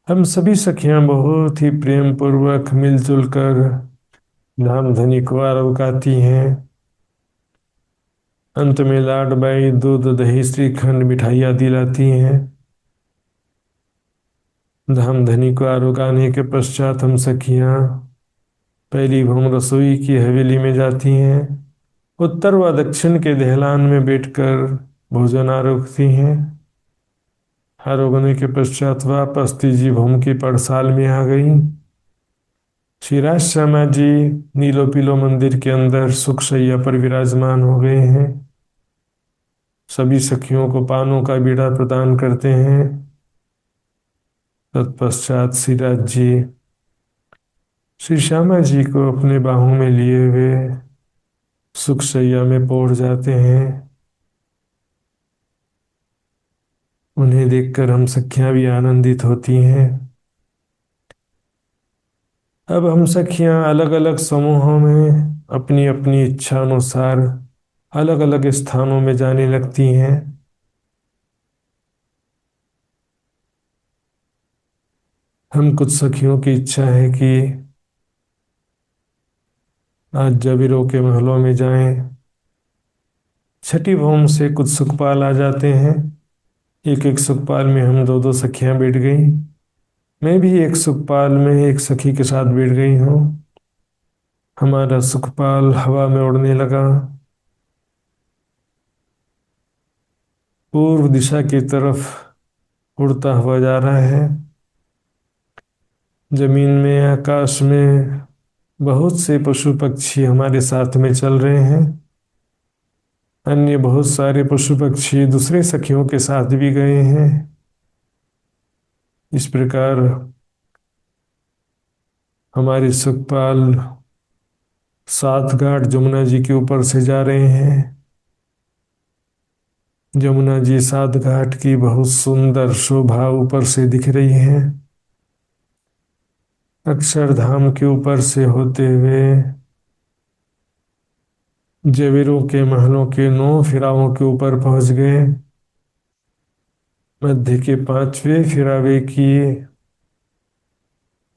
हम सभी सखियां बहुत ही प्रेम पूर्वक मिलजुल कर धाम धनी को आरोगाती हैं। अंत में लाडबाई दूध दही श्रीखंड मिठाइयाँ दिलाती हैं। धाम धनी को आरोगाने के पश्चात हम सखियां पहली भूम रसोई की हवेली में जाती हैं। उत्तर व दक्षिण के दहलान में बैठकर भोजन आरोगती हैं। आरोगने के पश्चात वापस तीजी भूम की पड़साल में आ गई। श्री राजश्यामा जी नीलो पीलो मंदिर के अंदर सुखशैया पर विराजमान हो गए हैं। सभी सखियों को पानों का बीड़ा प्रदान करते हैं। तत्पश्चात श्रीराज जी श्री श्यामा जी को अपने बाहों में लिए हुए सुखशैया में पौड़ जाते हैं। उन्हें देखकर हम सखियां भी आनंदित होती हैं। अब हम सखियां अलग अलग समूहों में अपनी अपनी इच्छा अनुसार अलग अलग स्थानों में जाने लगती हैं। हम कुछ सखियों की इच्छा है कि आज जबीरों के महलों में जाएं। छठी भौम से कुछ सुखपाल आ जाते हैं। एक एक सुखपाल में हम दो दो सखियां बैठ गई। मैं भी एक सुखपाल में एक सखी के साथ बैठ गई हूँ। हमारा सुखपाल हवा में उड़ने लगा। पूर्व दिशा की तरफ उड़ता हुआ जा रहा है। जमीन में, आकाश में बहुत से पशु पक्षी हमारे साथ में चल रहे हैं। अन्य बहुत सारे पशु पक्षी दूसरे सखियों के साथ भी गए हैं। इस प्रकार हमारे सुखपाल 7 घाट जमुना जी के ऊपर से जा रहे हैं। जमुना जी 7 घाट की बहुत सुंदर शोभा ऊपर से दिख रही है। अक्षरधाम के ऊपर से होते हुए जवेरों के महलों के 9 फिरावों के ऊपर पहुंच गए। मध्य के 5वें फिरावे किए।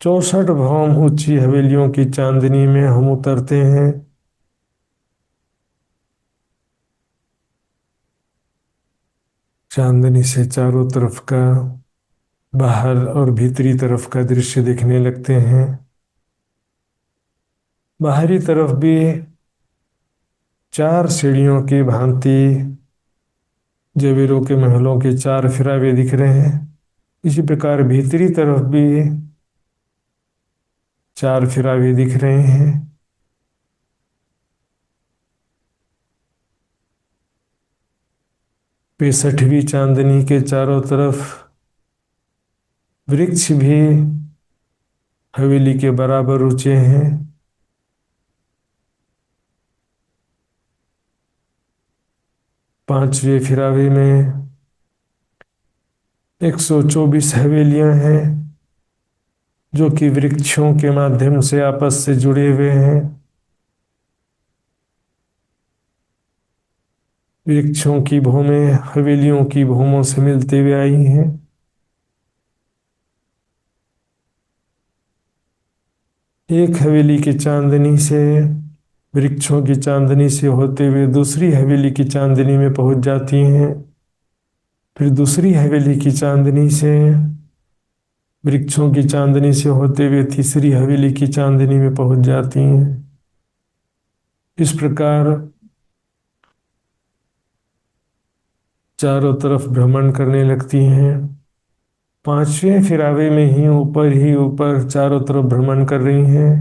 64 भौम ऊंची हवेलियों की चांदनी में हम उतरते हैं। चांदनी से चारों तरफ का, बाहर और भीतरी तरफ का दृश्य दिखने लगते हैं। बाहरी तरफ भी 4 सीढ़ियों की भांति जवेरों के महलों के 4 फिरावे दिख रहे हैं। इसी प्रकार भीतरी तरफ भी 4 फिरावे दिख रहे हैं। 65वीं चांदनी के चारों तरफ वृक्ष भी हवेली के बराबर ऊंचे हैं। 5वें फिरावे में 124 हवेलियां हैं जो कि वृक्षों के माध्यम से आपस से जुड़े हुए हैं। वृक्षों की भूमें हवेलियों की भूमों से मिलते हुए आई हैं। एक हवेली की चांदनी से, वृक्षों की चांदनी से होते हुए दूसरी हवेली की चांदनी में पहुंच जाती हैं। फिर दूसरी हवेली की चांदनी से, वृक्षों की चांदनी से होते हुए तीसरी हवेली की चांदनी में पहुंच जाती हैं। इस प्रकार चारों तरफ भ्रमण करने लगती हैं। 5वें फिरावे में ही ऊपर चारों तरफ भ्रमण कर रही हैं।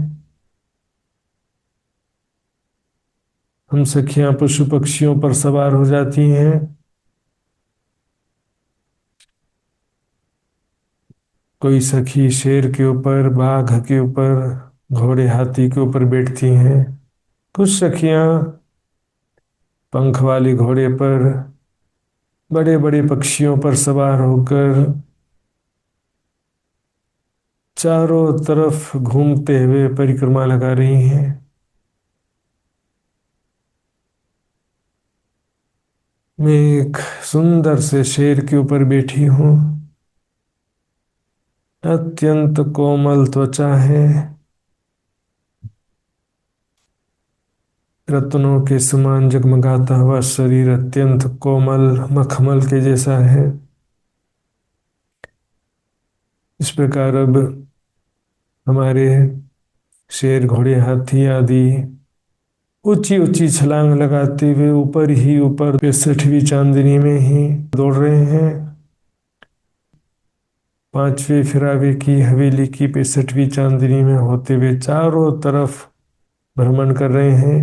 हम सखियां पशु पक्षियों पर सवार हो जाती हैं। कोई सखी शेर के ऊपर, बाघ के ऊपर, घोड़े हाथी के ऊपर बैठती हैं। कुछ सखियां पंख वाले घोड़े पर, बड़े बड़े पक्षियों पर सवार होकर चारों तरफ घूमते हुए परिक्रमा लगा रही हैं। मैं एक सुंदर से शेर के ऊपर बैठी हूँ। अत्यंत कोमल त्वचा है। रत्नों के समान जगमगाता हुआ शरीर अत्यंत कोमल मखमल के जैसा है। इस प्रकार अब हमारे शेर, घोड़े, हाथी आदि ऊंची ऊंची छलांग लगाते हुए ऊपर ही ऊपर 65वीं चांदनी में ही दौड़ रहे हैं। 5वें फिरावे की हवेली की 65वीं चांदनी में होते हुए चारों तरफ भ्रमण कर रहे हैं।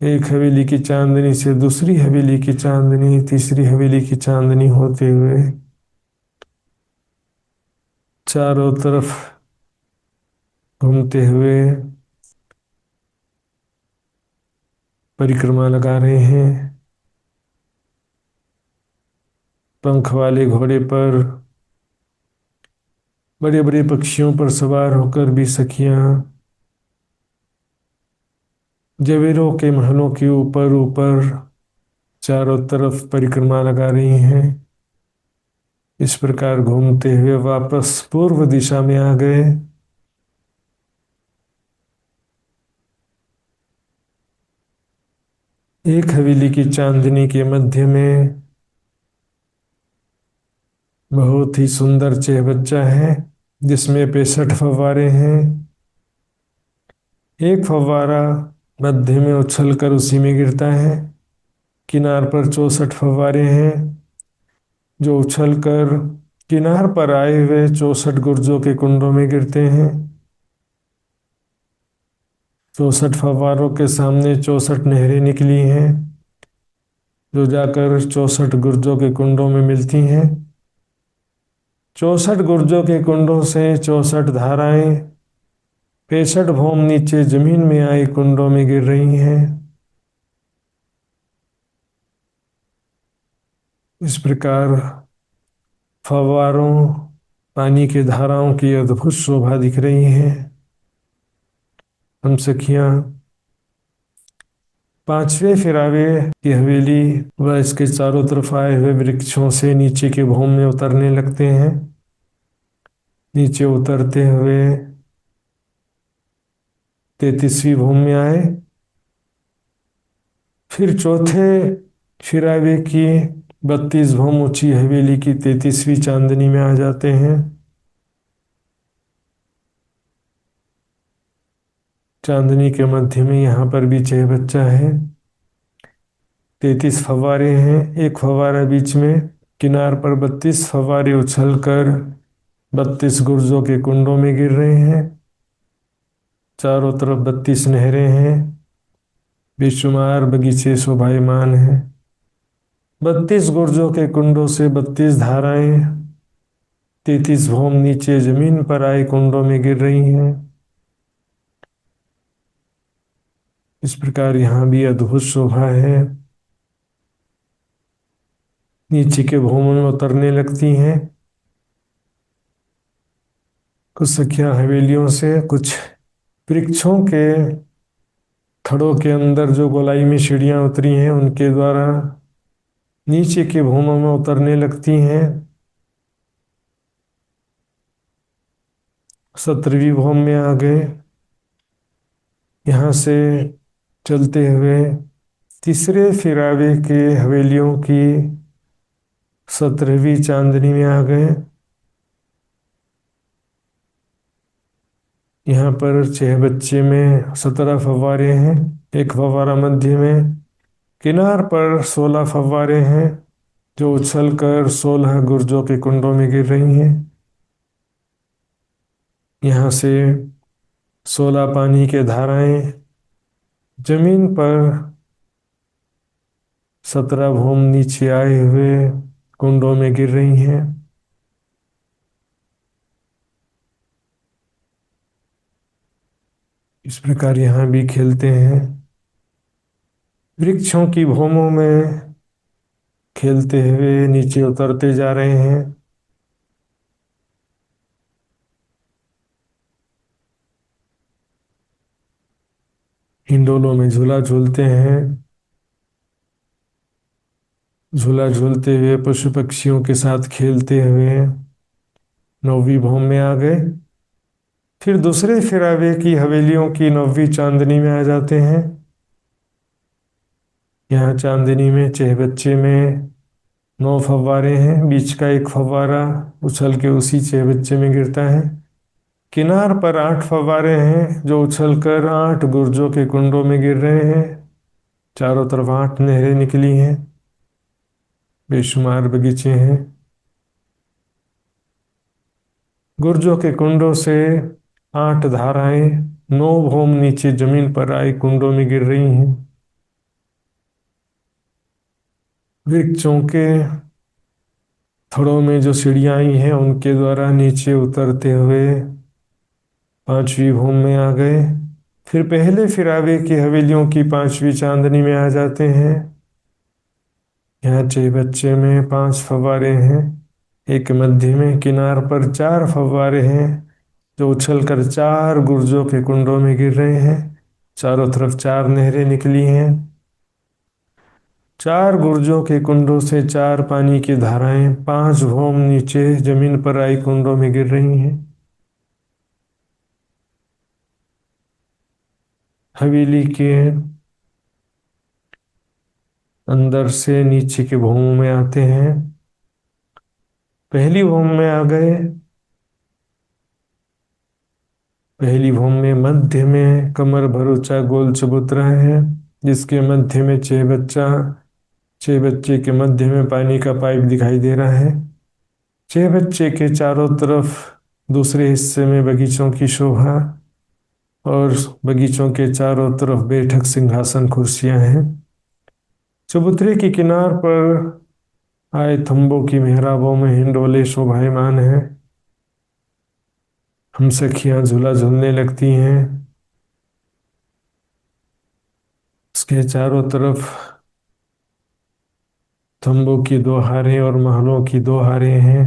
एक हवेली की चांदनी से दूसरी हवेली की चांदनी, तीसरी हवेली की चांदनी होते हुए चारों तरफ घूमते हुए परिक्रमा लगा रहे हैं। पंख वाले घोड़े पर, बड़े बड़े पक्षियों पर सवार होकर भी सखियां जवेरों के महलों के ऊपर ऊपर चारों तरफ परिक्रमा लगा रही हैं। इस प्रकार घूमते हुए वापस पूर्व दिशा में आ गए। एक हवेली की चांदनी के मध्य में बहुत ही सुंदर चहबच्चा है जिसमें 65 फव्वारे हैं। एक फव्वारा मध्य में उछल कर उसी में गिरता है। किनार पर 64 फव्वारे हैं जो उछलकर किनार पर आए हुए 64 गुर्जों के कुंडों में गिरते हैं। 64 फव्वारों के सामने 64 नहरें निकली हैं जो जाकर 64 गुर्जों के कुंडों में मिलती हैं। 64 गुर्जों के कुंडों से 64 धाराएं 65 भौम नीचे जमीन में आए कुंडों में गिर रही हैं। इस प्रकार फव्वारों, पानी की धाराओं की अद्भुत शोभा दिख रही है। हम सखियां पांचवें फिरावे की हवेली व इसके चारों तरफ आए हुए वृक्षों से नीचे के भूमि में उतरने लगते हैं। नीचे उतरते हुए 33वीं भूमि में आए। फिर चौथे फिरावे की 32 भूम ऊंची हवेली की 33वीं चांदनी में आ जाते हैं। चांदनी के मध्य में यहाँ पर भी 6 बच्चा है। 33 फव्वारे हैं, एक फव्वारा बीच में। किनार पर 32 फव्वारे उछलकर 32 गुर्जों के कुंडों में गिर रहे हैं। चारों तरफ 32 नहरें हैं। बेशुमार बगीचे शोभायमान हैं। 32 गुर्जों के कुंडों से 32 धाराएं 33 भूम नीचे जमीन पर आए कुंडों में गिर रही हैं। इस प्रकार यहाँ भी अद्भुत शोभा है। नीचे के भूमि में उतरने लगती हैं। कुछ सखियां हवेलियों से कुछ वृक्षों के थड़ों के अंदर जो गोलाई में सीढ़ियां उतरी हैं उनके द्वारा नीचे के भूमि में उतरने लगती हैं। 17वीं भूमि में आ गए। यहाँ से चलते हुए तीसरे फिरावे के हवेलियों की 17वीं चांदनी में आ गए। यहाँ पर 6 बच्चे में 17 फव्वारे हैं। एक फव्वारा मध्य में। किनार पर 16 फव्वारे हैं जो उछलकर 16 गुर्जों के कुंडों में गिर रही हैं। यहाँ से 16 पानी के धाराएं जमीन पर 17 भूम नीचे आए हुए कुंडों में गिर रही हैं। इस प्रकार यहाँ भी खेलते हैं। वृक्षों की भूमों में खेलते हुए नीचे उतरते जा रहे हैं। हिंडोलों में झूला झूलते हैं। झूला झूलते हुए पशु पक्षियों के साथ खेलते हुए 9वीं भूमि में आ गए। फिर दूसरे फिरावे की हवेलियों की 9वीं चांदनी में आ जाते हैं। यहाँ चांदनी में 6 बच्चे में 9 फव्वारे हैं। बीच का एक फव्वारा उछल के उसी 6 बच्चे में गिरता है। किनार पर 8 फव्वारे हैं जो उछलकर 8 गुर्जों के कुंडों में गिर रहे हैं। चारों तरफ 8 नहरें निकली हैं। बेशुमार बगीचे हैं। गुर्जों के कुंडों से 8 धाराएं 9 भूम नीचे जमीन पर आए कुंडों में गिर रही हैं। वृक्षों के थड़ों में जो सीढ़ियां आई हैं उनके द्वारा नीचे उतरते हुए 5वीं भूमि में आ गए। फिर पहले फिरावे की हवेलियों की 5वीं चांदनी में आ जाते हैं। यहाँ 6 बच्चे में 5 फव्वारे हैं। एक मध्य में। किनार पर 4 फव्वारे हैं जो उछलकर 4 गुर्जों के कुंडों में गिर रहे हैं। चारों तरफ 4 नहरें निकली हैं। 4 गुर्जों के कुंडों से 4 पानी की धाराएं 5 भूम नीचे जमीन पर आई कुंडों में गिर रही हैं। हवेली के अंदर से नीचे के भूमि में आते हैं। पहली भूमि में आ गए। पहली भूमि में मध्य में कमर भर ऊंचा गोल चबूतरा है जिसके मध्य में 6 बच्चे के मध्य में पानी का पाइप दिखाई दे रहा है। 6 बच्चे के चारों तरफ दूसरे हिस्से में बगीचों की शोभा और बगीचों के चारों तरफ बैठक सिंहासन कुर्सियां हैं। चबूतरे के किनार पर आए थंबों की मेहराबों में हिंडोले शोभायमान हैं। हम सखियां झूला झूलने लगती हैं। उसके चारों तरफ थंबों की 2 हारें और महलों की 2 हारें हैं।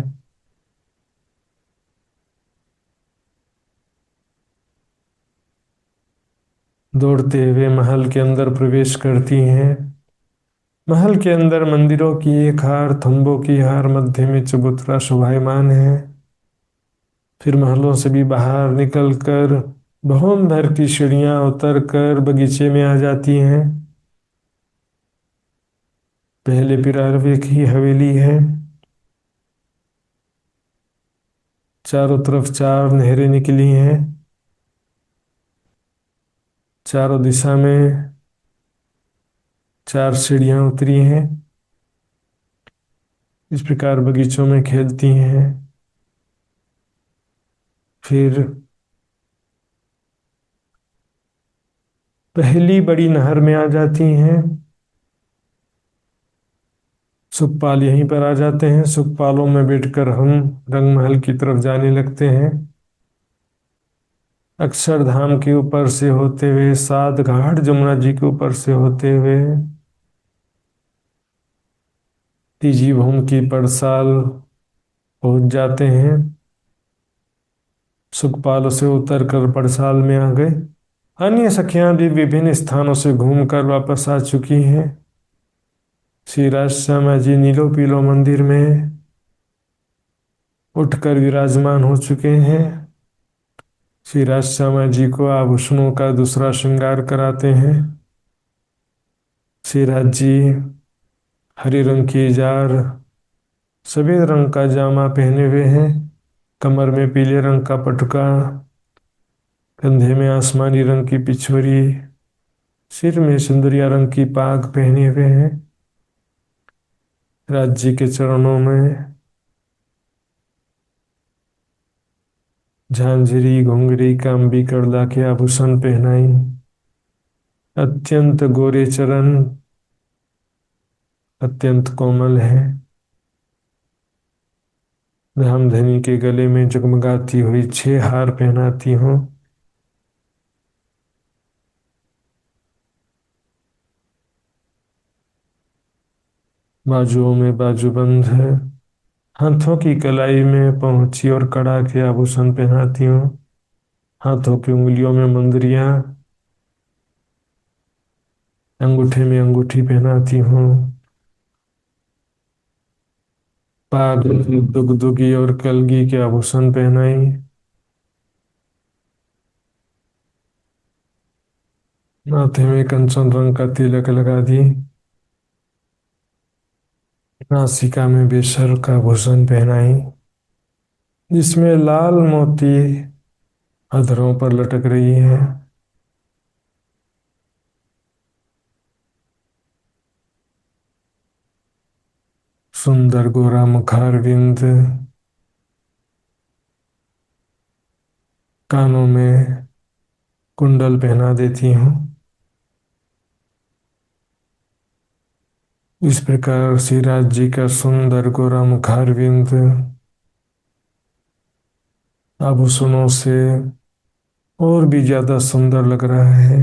दौड़ते हुए महल के अंदर प्रवेश करती हैं। महल के अंदर मंदिरों की एक हार, थंबों की हार, मध्य में चबूतरा शोभायमान है। फिर महलों से भी बाहर निकलकर भवन भर की सीढ़ियां उतर कर बगीचे में आ जाती हैं। पहले पिरावे की हवेली है। चारों तरफ चार नहरें निकली हैं। चारों दिशा में चार सीढ़ियां उतरी हैं। इस प्रकार बगीचों में खेलती हैं। फिर पहली बड़ी नहर में आ जाती हैं। सुखपाल यहीं पर आ जाते हैं। सुखपालों में बैठकर हम रंगमहल की तरफ जाने लगते हैं। अक्षरधाम के ऊपर से होते हुए, सात घाट जमुना जी के ऊपर से होते हुए, तीजी भूमि की पड़साल पहुंच जाते हैं। सुखपाल से उतर कर पड़साल में आ गए। अन्य सखियां भी विभिन्न स्थानों से घूमकर वापस आ चुकी हैं। श्री राज श्यामा जी नीलो पीलो मंदिर में उठकर विराजमान हो चुके हैं। श्री राज श्यामा जी को आभूषणों का दूसरा श्रृंगार कराते हैं। श्री राज जी हरे रंग की जार, सफेद रंग का जामा पहने हुए हैं। कमर में पीले रंग का पटुका, कंधे में आसमानी रंग की पिछोरी, सिर में सिंदूरिया रंग की पाग पहने हुए हैं। राज जी के चरणों में झांझरी, घुंघरी, कांबी, करला के आभूषण पहनाई। अत्यंत गोरे चरण, अत्यंत कोमल है। धामधनी के गले में जगमगाती हुई 6 हार पहनाती हूँ। बाजुओं में बाजूबंद है। हाथों की कलाई में पहुंची और कड़ा के आभूषण पहनाती हूँ। हाथों की उंगलियों में मुंदरियां, अंगूठे में अंगूठी पहनाती हूँ। पाग में दुगदुगी और कलगी के आभूषण पहनाई। माथे में कंचन रंग का तिलक लगा दी। नासिका में बेसर का आभूषण पहनाई, जिसमें लाल मोती अधरों पर लटक रही है। सुंदर गोरा मुखारविंद, कानों में कुंडल पहना देती हूँ। इस प्रकार श्रीराज जी का सुंदर गोरा मुखारविंद आभूषणों से और भी ज्यादा सुंदर लग रहा है।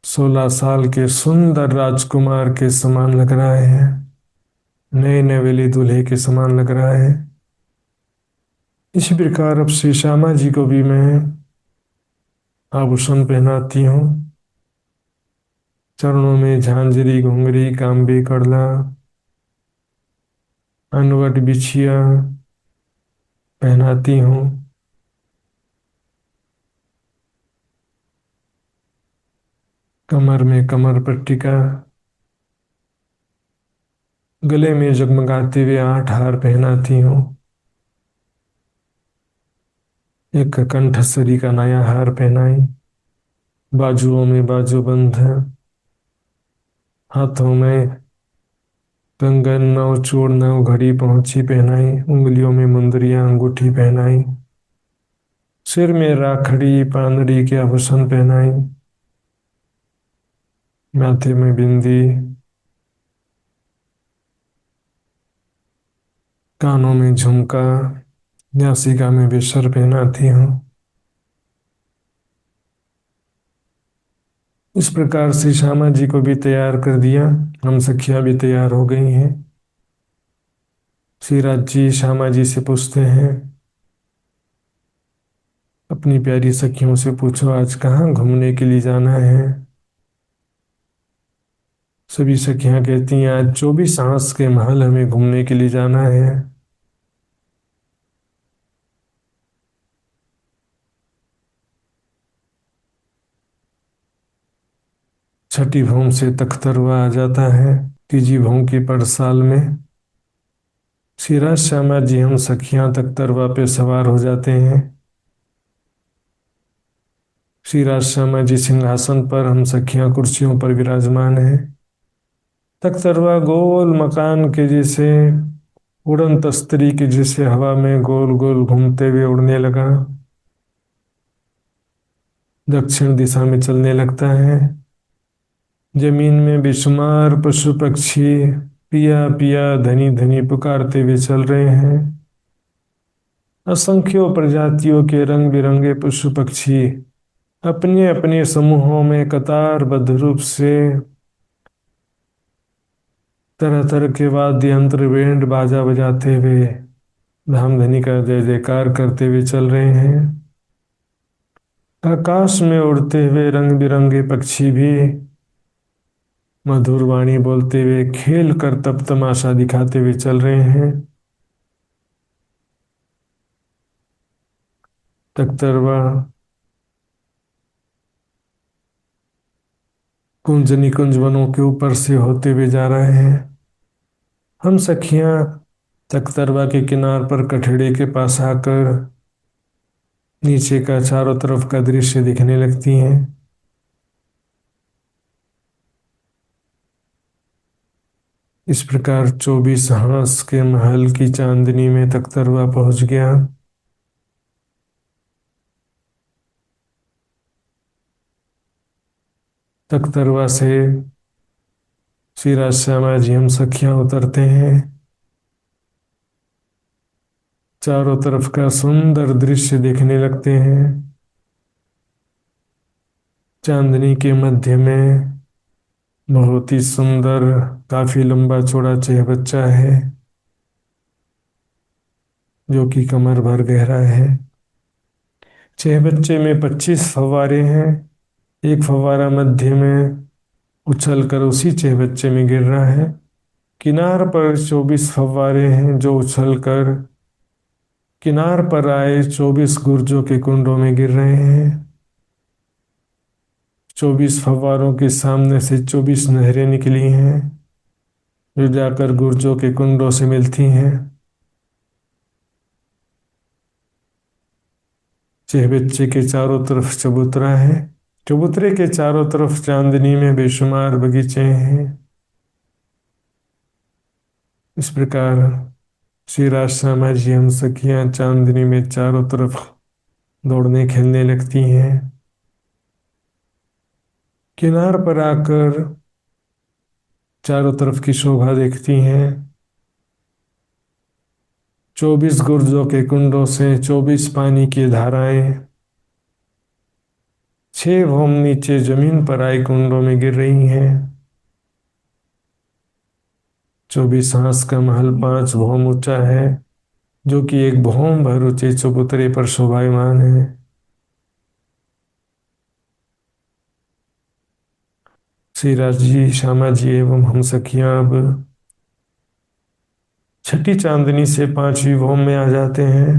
16 साल के सुंदर राजकुमार के समान लग रहा है। नए नवेली दूल्हे के समान लग रहा है। इसी प्रकार अब श्री श्यामा जी को भी मैं आभूषण पहनाती हूँ। चरणों में झांझरी, घुंघरी, कांबी, कड़ला, अनवट, बिछिया पहनाती हूँ। कमर में कमर पट्टिका, गले में जगमगाते हुए 8 हार पहनाती हूँ। एक कंठस्वरी का नया हार पहनाई। बाजुओं में बाजूबंद है। हाथों में कंगन, नौ चूड़, नौ घड़ी, पहुंची पहनाई। उंगलियों में मुंदरियां, अंगूठी पहनाई। सिर में राखड़ी, पानड़ी के आभूषण पहनाई। माथे में बिंदी, कानों में झुमका, नासिका में बेसर पहनाती हूँ। इस प्रकार से श्यामा जी को भी तैयार कर दिया। हम सखियां भी तैयार हो गई हैं। श्रीराज जी श्यामा जी से पूछते हैं, अपनी प्यारी सखियों से पूछो आज कहाँ घूमने के लिए जाना है। सभी सखियां कहती हैं आज 24 के महल हमें घूमने के लिए जाना है। छठी भौम से तख्तरवा आ जाता है। तीजी भौम की पड़साल में श्री राज श्यामा जी हम सखियां तख्तरवा पे सवार हो जाते हैं। श्री राज श्यामा जी सिंहासन पर, हम सखियां कुर्सियों पर विराजमान हैं। तख्तरवा गोल मकान के जैसे, उड़न तस्तरी के जैसे हवा में गोल गोल घूमते हुए उड़ने लगा। दक्षिण दिशा में चलने लगता है। जमीन में बेशुमार पशु पक्षी पिया पिया धनी धनी पुकारते हुए चल रहे हैं। असंख्यों प्रजातियों के रंग बिरंगे पशु पक्षी अपने अपने समूहों में कतारबद्ध रूप से तरह तरह के वाद्य यंत्र बैंड बाजा बजाते हुए धामधनी का जय जयकार करते हुए चल रहे हैं। आकाश में उड़ते हुए रंग बिरंगे पक्षी भी मधुर वाणी बोलते हुए खेल कर तब तमाशा दिखाते हुए चल रहे हैं। तख्तरवा कुंज निकुंज वनों के ऊपर से होते हुए जा रहे हैं। हम सखियां तख्तरवा के किनार पर कठड़े के पास आकर नीचे का चारों तरफ का दृश्य दिखने लगती हैं। इस प्रकार 24 के महल की चांदनी में तख्तरवा पहुंच गया। तख्तरवा से श्री राज श्यामा जी हम सखियां उतरते हैं। चारों तरफ का सुंदर दृश्य देखने लगते हैं। चांदनी के मध्य में बहुत ही सुंदर, काफी लंबा चौड़ा चहबच्चा है जो कि कमर भर गहरा है। चहबच्चे में 25 फव्वारे हैं। एक फव्वारा मध्य में उछल कर उसी चहबच्चे में गिर रहा है। किनार पर 24 फव्वारे हैं जो उछल कर किनार पर आए 24 गुर्जों के कुंडों में गिर रहे हैं। 24 फव्वारों के सामने से 24 नहरें निकली हैं जो जाकर गुर्जों के कुंडों से मिलती हैं। चहबच्चे के चारों तरफ चबूतरा है। चबूतरे के चारों तरफ चांदनी में बेशुमार बगीचे हैं। इस प्रकार श्री राज श्यामा जी हम सखियां चांदनी में चारों तरफ दौड़ने खेलने लगती हैं। किनार पर आकर चारों तरफ की शोभा देखती हैं। 24 गुर्जों के कुंडों से 24 पानी की धाराएं 6 भौम नीचे जमीन पर आए कुंडों में गिर रही हैं। 24 हांस का महल 5 भौम ऊंचा है जो कि एक भौम भर ऊंचे चबूतरे पर शोभायमान है। श्री राज जी श्यामा जी एवं हम सखियां अब छठी चांदनी से 5वीं भौम में आ जाते हैं।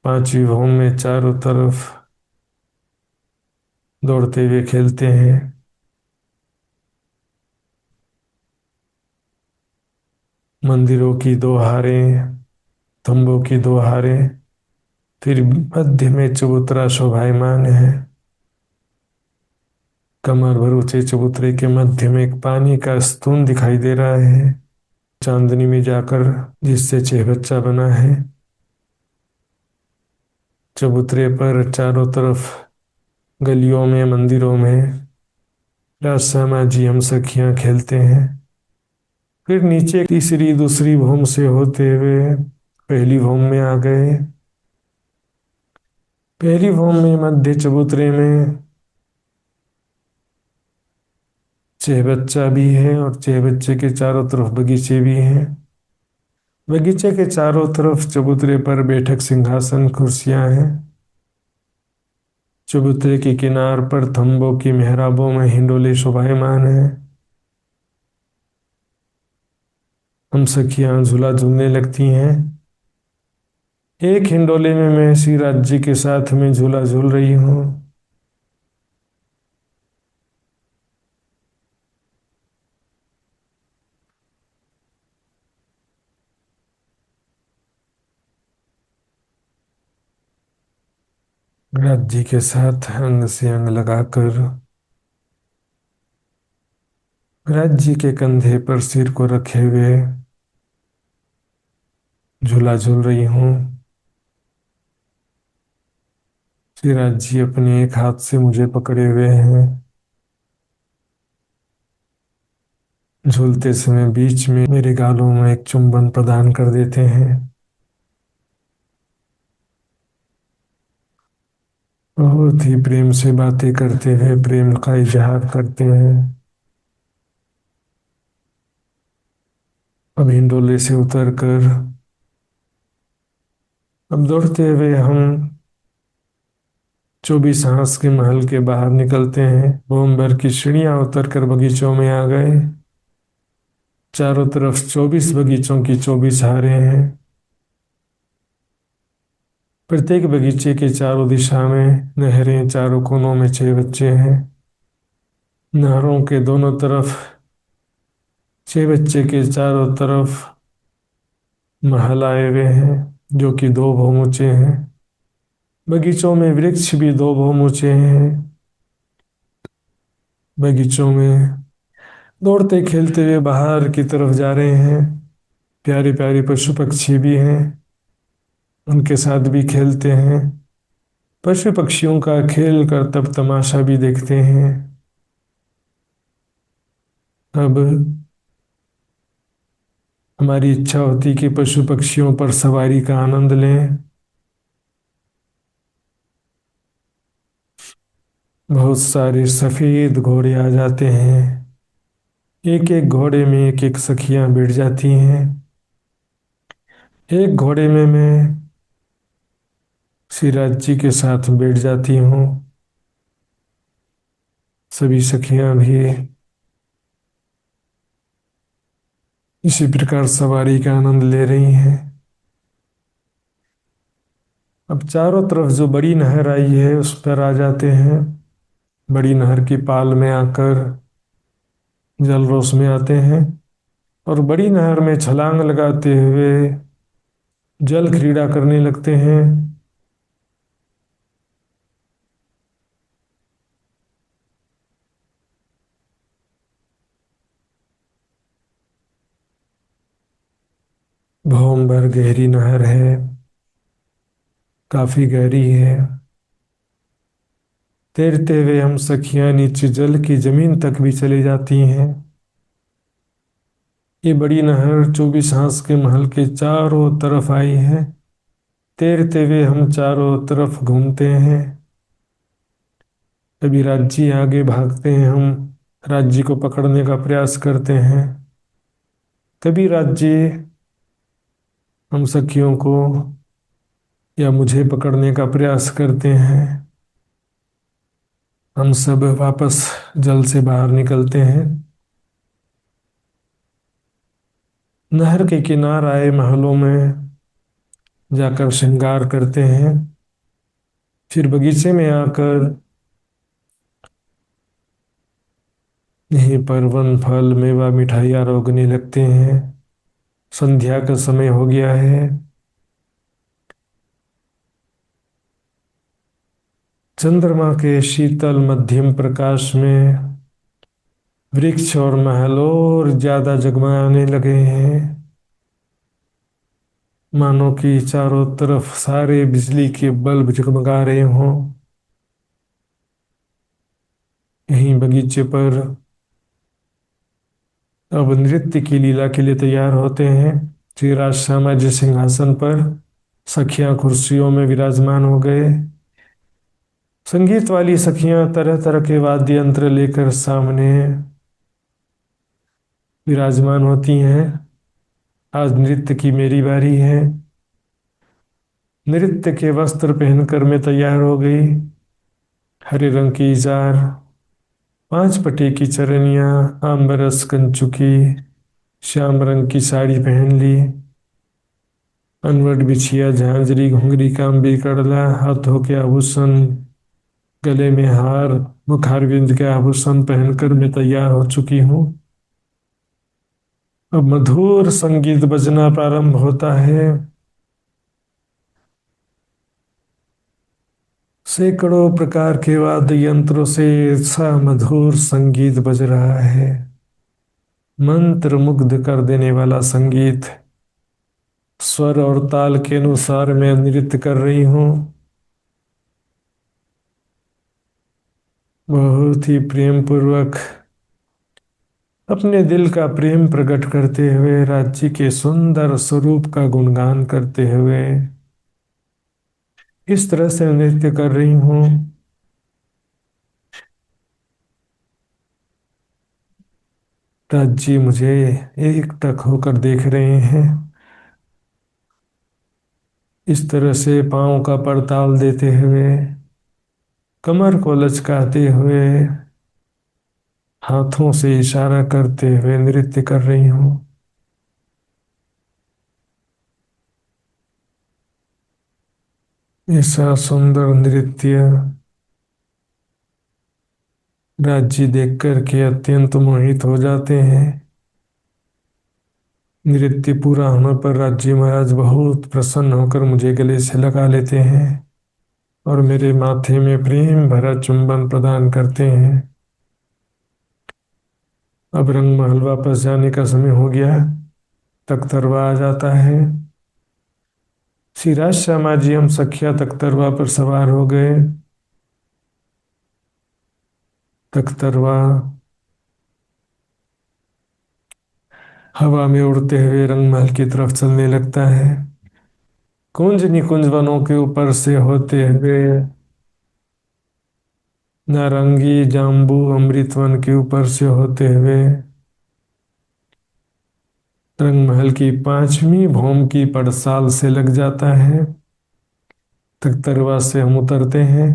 5वीं भौम में चारों तरफ दौड़ते हुए खेलते हैं। मंदिरों की 2 हारें, तंबों की 2 हारें, फिर मध्य में चबूतरा शोभायमान है। कमर भर ऊंचे चबूतरे के मध्य में एक पानी का स्तून दिखाई दे रहा है चांदनी में जाकर, जिससे चहबच्चा बना है। चबूतरे पर चारों तरफ गलियों में मंदिरों में राज श्यामा जी हम सखियां खेलते हैं। फिर नीचे तीसरी दूसरी भौम से होते हुए पहली भौम में आ गए। पहली भौम में मध्य चबूतरे में चहबच्चा भी है और चहबच्चे के चारों तरफ बगीचे भी हैं। बगीचे के चारों तरफ चबूतरे पर बैठक सिंहासन कुर्सियां हैं। चबूतरे के किनार पर थंबों की मेहराबों में हिंडोले शोभायमान हैं। हम सखियां झूला झूलने लगती हैं। एक हिंडोले में मैं श्री राज्य के साथ में झूला झूल रही हूँ। राज्य के साथ अंग से अंग लगाकर राज्य के कंधे पर सिर को रखे हुए झूला झूल रही हूँ। श्रीराज जी अपने एक हाथ से मुझे पकड़े हुए हैं। झूलते समय बीच में मेरे गालों में एक चुंबन प्रदान कर देते हैं। बहुत ही प्रेम से बातें करते हुए प्रेम का इजहार करते हैं। अब हिंडोले से उतरकर अब दौड़ते हुए हम 24 हांस के महल के बाहर निकलते हैं। बोमबर की सीढ़ियां उतरकर बगीचों में आ गए। चारों तरफ 24 बगीचों की 24 हारें हैं। प्रत्येक बगीचे के चारों दिशा में नहरें, चारों कोनों में 6 बच्चे हैं। नहरों के दोनों तरफ 6 बच्चे के चारों तरफ महल आए हुए हैं जो कि 2 भौम ऊंचे हैं। बगीचों में वृक्ष भी 2 भौम ऊंचे हैं। बगीचों में दौड़ते खेलते हुए बाहर की तरफ जा रहे हैं। प्यारे प्यारे पशु पक्षी भी हैं, उनके साथ भी खेलते हैं। पशु पक्षियों का खेल कर तब तमाशा भी देखते हैं। अब हमारी इच्छा होती कि पशु पक्षियों पर सवारी का आनंद लें। बहुत सारे सफेद घोड़े आ जाते हैं। एक एक घोड़े में एक एक सखियां बैठ जाती हैं। एक घोड़े में मैं सिराज जी के साथ बैठ जाती हूँ। सभी सखियां भी इसी प्रकार सवारी का आनंद ले रही हैं। अब चारों तरफ जो बड़ी नहर आई है उस पर आ जाते हैं। बड़ी नहर की पाल में आकर जलरोष में आते हैं और बड़ी नहर में छलांग लगाते हुए जल क्रीड़ा करने लगते हैं। भौम भर गहरी नहर है, काफी गहरी है। तैरते हुए हम सखियां नीचे जल की जमीन तक भी चली जाती हैं। ये बड़ी नहर 24 हांस के महल के चारों तरफ आई है। तैरते हुए हम चारों तरफ घूमते हैं। कभी राज्य आगे भागते हैं, हम राज्य को पकड़ने का प्रयास करते हैं। कभी राज्य हम सखियों को या मुझे पकड़ने का प्रयास करते हैं। हम सब वापस जल से बाहर निकलते हैं। नहर के किनारे आए महलों में जाकर श्रृंगार करते हैं। फिर बगीचे में आकर यहीं पर वन फल मेवा मिठाइयाँ रोकने लगते हैं। संध्या का समय हो गया है। चंद्रमा के शीतल मध्यम प्रकाश में वृक्ष और महल और ज्यादा जगमगाने लगे हैं, मानो कि चारों तरफ सारे बिजली के बल्ब जगमगा रहे हों। यहीं बगीचे पर अब नृत्य की लीला के लिए तैयार होते हैं। श्री राज श्यामा जी सिंहासन पर, सखियां कुर्सियों में विराजमान हो गए। संगीत वाली सखियां तरह तरह के वाद्य यंत्र लेकर सामने विराजमान होती हैं। आज नृत्य की मेरी बारी है। नृत्य के वस्त्र पहनकर मैं तैयार हो गई। हरे रंग की इजार, 5 पटे की चरनिया, आम्बरस कंचुकी, श्याम रंग की साड़ी पहन ली। अनवट बिछिया, झांझरी, घुंघरी, कांबी, कड़ला, हाथों के आभूषण, गले में हार, मुखारविंद के आभूषण पहनकर मैं तैयार हो चुकी हूँ। अब मधुर संगीत बजना प्रारंभ होता है। सैकड़ों प्रकार के वाद्य यंत्रों से सा मधुर संगीत बज रहा है। मंत्र मुग्ध कर देने वाला संगीत। स्वर और ताल के अनुसार मैं नृत्य कर रही हूँ। बहुत ही प्रेम पूर्वक अपने दिल का प्रेम प्रकट करते हुए, राज्य के सुंदर स्वरूप का गुणगान करते हुए इस तरह से नृत्य कर रही हूँ। राज्य मुझे एकटक होकर देख रहे हैं। इस तरह से पांव का पड़ताल देते हुए, कमर को लचकाते हुए, हाथों से इशारा करते हुए नृत्य कर रही हूँ। ऐसा सुंदर नृत्य राज्य देख कर के अत्यंत मोहित हो जाते हैं। नृत्य पूरा होने पर राज्य महाराज बहुत प्रसन्न होकर मुझे गले से लगा लेते हैं और मेरे माथे में प्रेम भरा चुंबन प्रदान करते हैं। अब रंग महल वापस जाने का समय हो गया। तख्तरवा आ जाता है। श्री राज श्यामा जी, हम सखिया तख्तरवा पर सवार हो गए। तख्तरवा हवा में उड़ते हुए रंगमहल की तरफ चलने लगता है। कुंज निकुंज वनों के ऊपर से होते हुए नारंगी, जाम्बू, अमृतवन के ऊपर से होते हुए रंगमहल की 5वीं भौम की पड़साल से लग जाता है। तख्तरवा से हम उतरते हैं।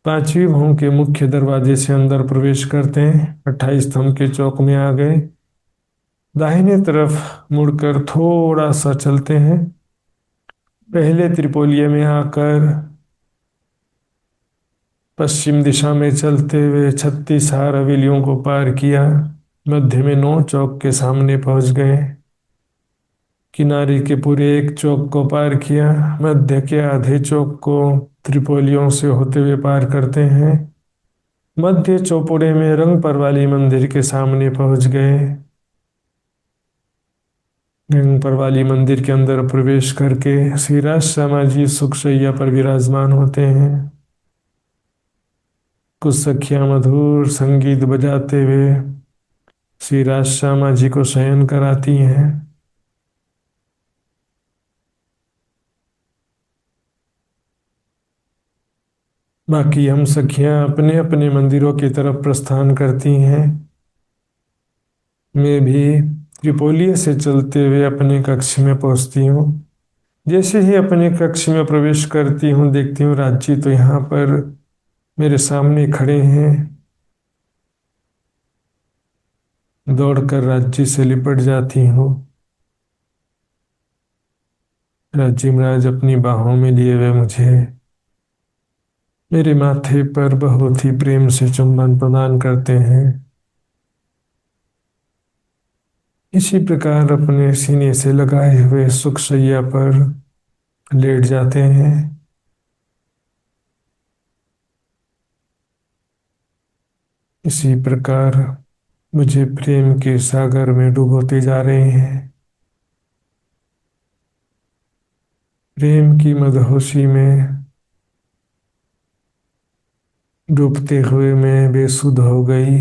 5वीं भौम के मुख्य दरवाजे से अंदर प्रवेश करते हैं। 28 स्तंभ के चौक में आ गए। दाहिने तरफ मुड़कर थोड़ा सा चलते हैं। पहले त्रिपोलिये में आकर पश्चिम दिशा में चलते हुए 36 हार हवेलियों को पार किया। मध्य में 9 चौक के सामने पहुंच गए। किनारे के पूरे एक चौक को पार किया। मध्य के आधे चौक को त्रिपोलियों से होते हुए पार करते हैं। मध्य चौपुड़े में रंग परवाली मंदिर के सामने पहुंच गए। रंग परवाली मंदिर के अंदर प्रवेश करके श्री राज श्यामा जी सुखशैया पर विराजमान होते हैं। कुछ सखियां मधुर संगीत बजाते हुए श्री राज श्यामा जी को शयन कराती हैं। बाकी हम सखियां अपने अपने मंदिरों की तरफ प्रस्थान करती हैं। मैं भी त्रिपोलिये से चलते हुए अपने कक्ष में पहुंचती हूँ। जैसे ही अपने कक्ष में प्रवेश करती हूँ, देखती हूँ राज्य तो यहाँ पर मेरे सामने खड़े हैं। दौड़कर राज्य से लिपट जाती हूँ। राज्य महाराज अपनी बाहों में लिए हुए मुझे मेरे माथे पर बहुत ही प्रेम से चुंबन प्रदान करते हैं। इसी प्रकार अपने सीने से लगाए हुए सुखशैया पर लेट जाते हैं। इसी प्रकार मुझे प्रेम के सागर में डुबोते जा रहे हैं। प्रेम की मदहोशी में डूबते हुए मैं बेसुध हो गई।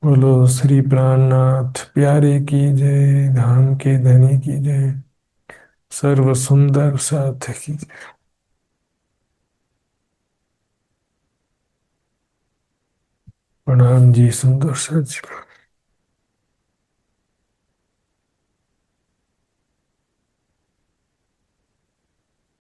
बोलो श्री प्राणनाथ प्यारे की जय, धाम के धनी की जय, सर्व सुंदर साथ की जय। प्रणाम जी सुंदर सर जी।